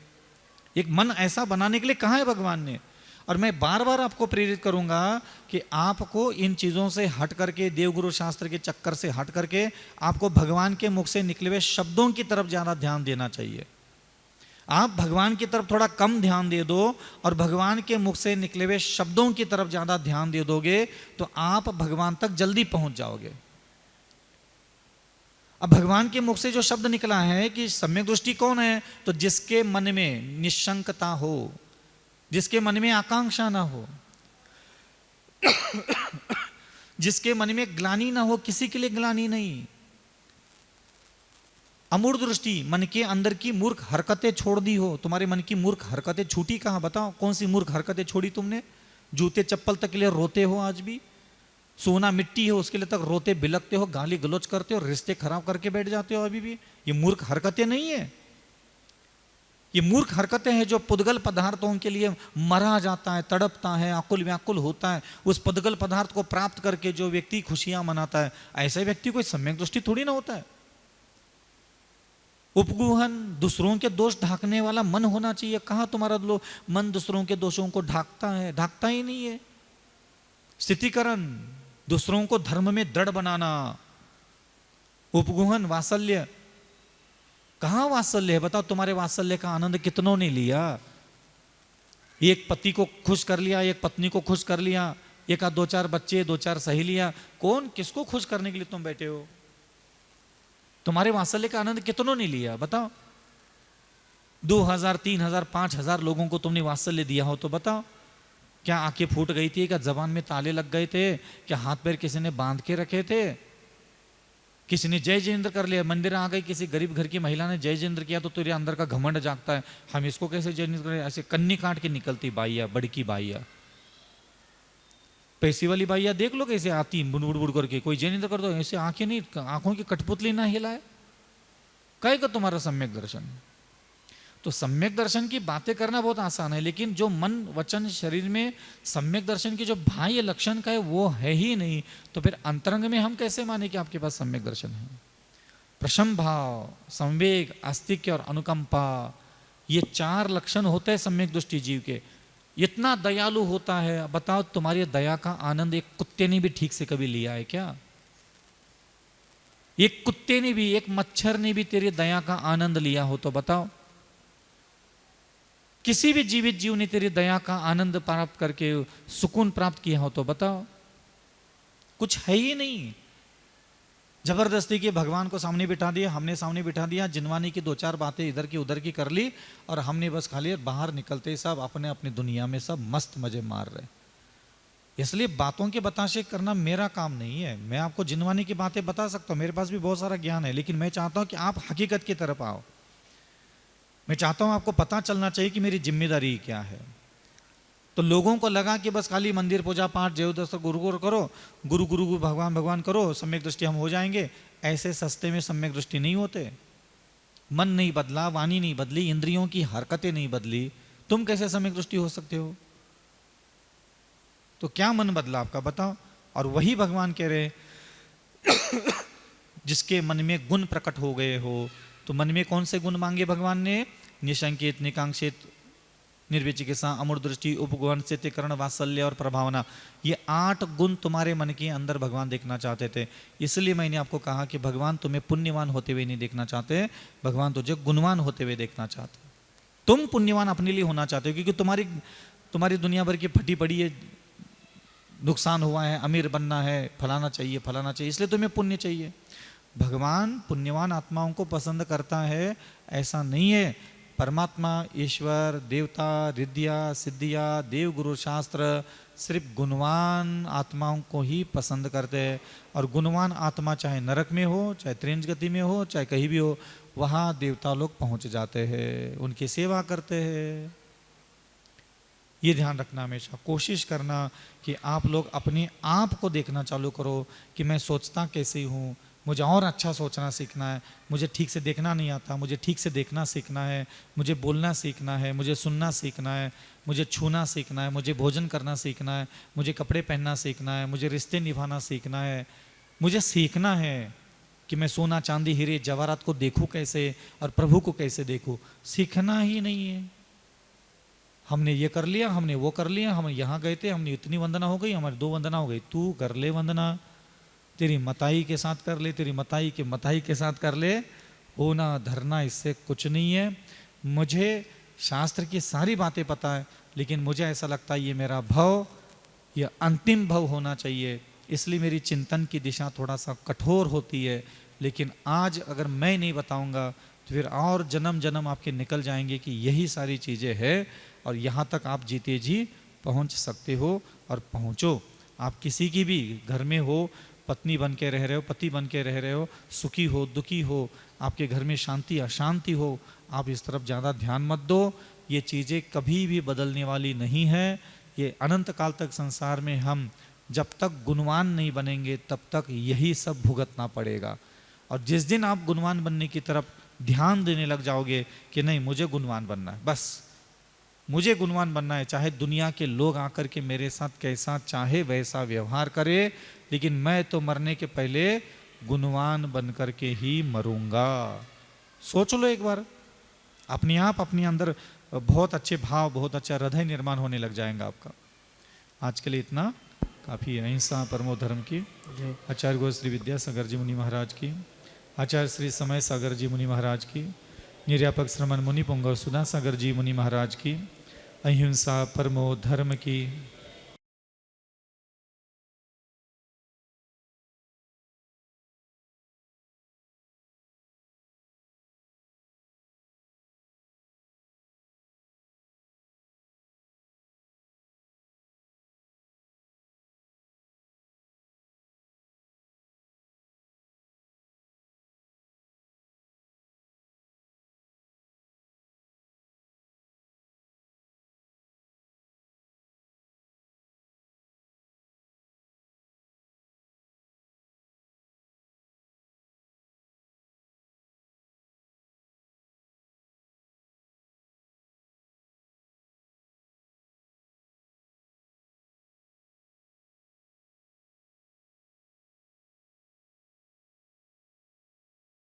एक मन ऐसा बनाने के लिए कहा है भगवान ने। और मैं बार बार आपको प्रेरित करूंगा कि आपको इन चीजों से हट करके, देवगुरु शास्त्र के चक्कर से हट करके, आपको भगवान के मुख से निकले हुए शब्दों की तरफ ज्यादा ध्यान देना चाहिए। आप भगवान की तरफ थोड़ा कम ध्यान दे दो और भगवान के मुख से निकले हुए शब्दों की तरफ ज्यादा ध्यान दे दोगे तो आप भगवान तक जल्दी पहुंच जाओगे। अब भगवान के मुख से जो शब्द निकला है कि सम्यक दृष्टि कौन है, तो जिसके मन में निशंकता हो, जिसके मन में आकांक्षा ना हो, जिसके मन में ग्लानि ना हो, किसी के लिए ग्लानि नहीं। अमूढ़ दृष्टि, मन के अंदर की मूर्ख हरकतें छोड़ दी हो। तुम्हारे मन की मूर्ख हरकतें छूटी कहां? बताओ कौन सी मूर्ख हरकतें छोड़ी तुमने? जूते चप्पल तक के लिए रोते हो आज भी, सोना मिट्टी है उसके लिए तक रोते बिलकते हो, गाली गलौज करते हो, रिश्ते खराब करके बैठ जाते हो अभी भी। ये मूर्ख हरकतें नहीं है, ये मूर्ख हरकतें हैं जो पुद्गल पदार्थों के लिए मरा जाता है, तड़पता है, आकुल व्याकुल होता है। उस पुद्गल पदार्थ को प्राप्त करके जो व्यक्ति खुशियां मनाता है, ऐसे व्यक्ति को सम्यक दृष्टि थोड़ी ना होता है। उपगुहन, दूसरों के दोष ढाकने वाला मन होना चाहिए। कहां तुम्हारा मन दूसरों के दोषों को ढाकता है? ढाकता ही नहीं है। स्थितिकरण, दूसरों को धर्म में दृढ़ बनाना। उपगुहन, वात्सल्य, कहां वात्सल्य है? बताओ तुम्हारे वात्सल्य का आनंद कितनों ने लिया? एक पति को खुश कर लिया, एक पत्नी को खुश कर लिया, एक आध दो चार बच्चे, दो चार सहेलियां, कौन किसको खुश करने के लिए तुम बैठे हो? तुम्हारे वात्सल्य का आनंद कितनों ने लिया? बताओ। 2000, 3000, 5000 लोगों को तुमने वात्सल्य दिया हो तो बताओ। क्या आंखें फूट गई थी? क्या जबान में ताले लग गए थे? क्या हाथ पैर किसी ने बांध के रखे थे? किसी ने जय जयेंद्र कर लिया? मंदिर आ गई, किसी गरीब घर की महिला ने जय जयेंद्र किया तो तेरे अंदर का घमंड जागता है, हम इसको कैसे जय जयेंद्र करें? ऐसे कन्नी काट के निकलती बाइया, बड़की बाइया, पैसी वाली बाइया देख लो कैसे आती बुड़ बुड़ करके। कोई जय जयेंद्र कर दो, ऐसे आंखें नहीं, आंखों की कठपुतली ना हिलाए। कहेगा तुम्हारा सम्यक दर्शन? तो सम्यक दर्शन की बातें करना बहुत आसान है, लेकिन जो मन वचन शरीर में सम्यक दर्शन की जो बाह्य लक्षण का है वो है ही नहीं, तो फिर अंतरंग में हम कैसे माने कि आपके पास सम्यक दर्शन है? प्रशम भाव, संवेग, आस्तिक्य और अनुकंपा, ये 4 लक्षण होते हैं सम्यक दृष्टि जीव के। इतना दयालु होता है। बताओ तुम्हारी दया का आनंद एक कुत्ते ने भी ठीक से कभी लिया है क्या? एक कुत्ते ने भी, एक मच्छर ने भी तेरी दया का आनंद लिया हो तो बताओ। किसी भी जीवित जीव ने तेरी दया का आनंद प्राप्त करके सुकून प्राप्त किया हो तो बताओ। कुछ है ही नहीं। जबरदस्ती के भगवान को सामने बिठा दिया, हमने सामने बिठा दिया, जिनवानी की 2-4 बातें इधर की उधर की कर ली और हमने बस खाली बाहर निकलते ही सब अपने अपनी दुनिया में सब मस्त मजे मार रहे। इसलिए बातों के बताशे करना मेरा काम नहीं है। मैं आपको जिनवानी की बातें बता सकता हूँ, मेरे पास भी बहुत सारा ज्ञान है, लेकिन मैं चाहता हूँ कि आप हकीकत की तरफ आओ। मैं चाहता हूँ आपको पता चलना चाहिए कि मेरी जिम्मेदारी क्या है। तो लोगों को लगा कि बस खाली मंदिर पूजा पाठ जयोदस्त्र गुरु गुरु करो, गुरु गुरु गुरु भगवान भगवान करो, सम्यक दृष्टि हम हो जाएंगे। ऐसे सस्ते में सम्यक दृष्टि नहीं होते। मन नहीं बदला, वाणी नहीं बदली, इंद्रियों की हरकतें नहीं बदली, तुम कैसे सम्यक दृष्टि हो सकते हो? तो क्या मन बदला आपका बताओ? और वही भगवान कह रहे जिसके मन में गुण प्रकट हो गए हो। तो मन में कौन से गुण मांगे भगवान ने? निशंकित, निकांक्षित, निर्विचिकित्सा, अमूढ़ दृष्टि, उपगुण, चित्तीकरण, वात्सल्य और प्रभावना, ये 8 गुण तुम्हारे मन के अंदर भगवान देखना चाहते थे। इसलिए मैंने आपको कहा कि भगवान तुम्हें पुण्यवान होते हुए नहीं देखना चाहते, भगवान तुझे गुणवान होते हुए देखना चाहते। तुम पुण्यवान अपने लिए होना चाहते हो, क्योंकि तुम्हारी दुनिया भर की फटी पड़ी है, नुकसान हुआ है, अमीर बनना है, फलाना चाहिए फलाना चाहिए, इसलिए तुम्हें पुण्य चाहिए। भगवान पुण्यवान आत्माओं को पसंद करता है ऐसा नहीं है। परमात्मा, ईश्वर, देवता, रिद्धिया, सिद्धिया, देव, गुरु, शास्त्र सिर्फ गुणवान आत्माओं को ही पसंद करते हैं। और गुणवान आत्मा चाहे नरक में हो, चाहे त्रिंज गति में हो, चाहे कहीं भी हो, वहाँ देवता लोग पहुँच जाते हैं, उनकी सेवा करते हैं। ये ध्यान रखना, हमेशा कोशिश करना कि आप लोग अपने आप को देखना चालू करो कि मैं सोचता कैसे हूँ, मुझे और अच्छा सोचना सीखना है, मुझे ठीक से देखना नहीं आता, मुझे ठीक से देखना सीखना है, मुझे बोलना सीखना है, मुझे सुनना सीखना है, मुझे छूना सीखना है, मुझे भोजन करना सीखना है, मुझे कपड़े पहनना सीखना है, मुझे रिश्ते निभाना सीखना है। मुझे सीखना है कि मैं सोना चांदी हीरे जवाहरात को देखूं कैसे और प्रभु को कैसे देखूं। सीखना ही नहीं है। हमने ये कर लिया, हमने वो कर लिया, हम यहाँ गए थे, हमने इतनी वंदना हो गई, हमारी 2 वंदना हो गई। तू कर ले वंदना, तेरी मताई के साथ कर ले, तेरी मताई के मताई के साथ कर ले, होना धरना इससे कुछ नहीं है। मुझे शास्त्र की सारी बातें पता है, लेकिन मुझे ऐसा लगता है ये मेरा भव, ये अंतिम भव होना चाहिए, इसलिए मेरी चिंतन की दिशा थोड़ा सा कठोर होती है। लेकिन आज अगर मैं नहीं बताऊंगा तो फिर और जन्म जन्म आपके निकल जाएंगे कि यही सारी चीज़ें हैं, और यहाँ तक आप जीते जी पहुँच सकते हो। और पहुँचो। आप किसी की भी घर में हो, पत्नी बन के रह रहे हो, पति बन के रह रहे हो, सुखी हो दुखी हो, आपके घर में शांति अशांति हो, आप इस तरफ ज़्यादा ध्यान मत दो। ये चीज़ें कभी भी बदलने वाली नहीं है। ये अनंत काल तक संसार में हम जब तक गुणवान नहीं बनेंगे तब तक यही सब भुगतना पड़ेगा। और जिस दिन आप गुणवान बनने की तरफ ध्यान देने लग जाओगे कि नहीं मुझे गुणवान बनना है, बस मुझे गुणवान बनना है, चाहे दुनिया के लोग आकर के मेरे साथ कैसा चाहे वैसा व्यवहार करे, लेकिन मैं तो मरने के पहले गुणवान बन करके ही मरूंगा। सोच लो एक बार, अपने आप अपने अंदर बहुत अच्छे भाव, बहुत अच्छा हृदय निर्माण होने लग जाएगा आपका। आज के लिए इतना काफ़ी है। अहिंसा परमो धर्म की। आचार्य गो श्री विद्यासागर जी मुनि महाराज की, आचार्य श्री समय सागर जी मुनि महाराज की, निर्यापक श्रमण मुनि पुंगव सुधा सागर जी मुनि महाराज की, अहिंसा परमो धर्म की।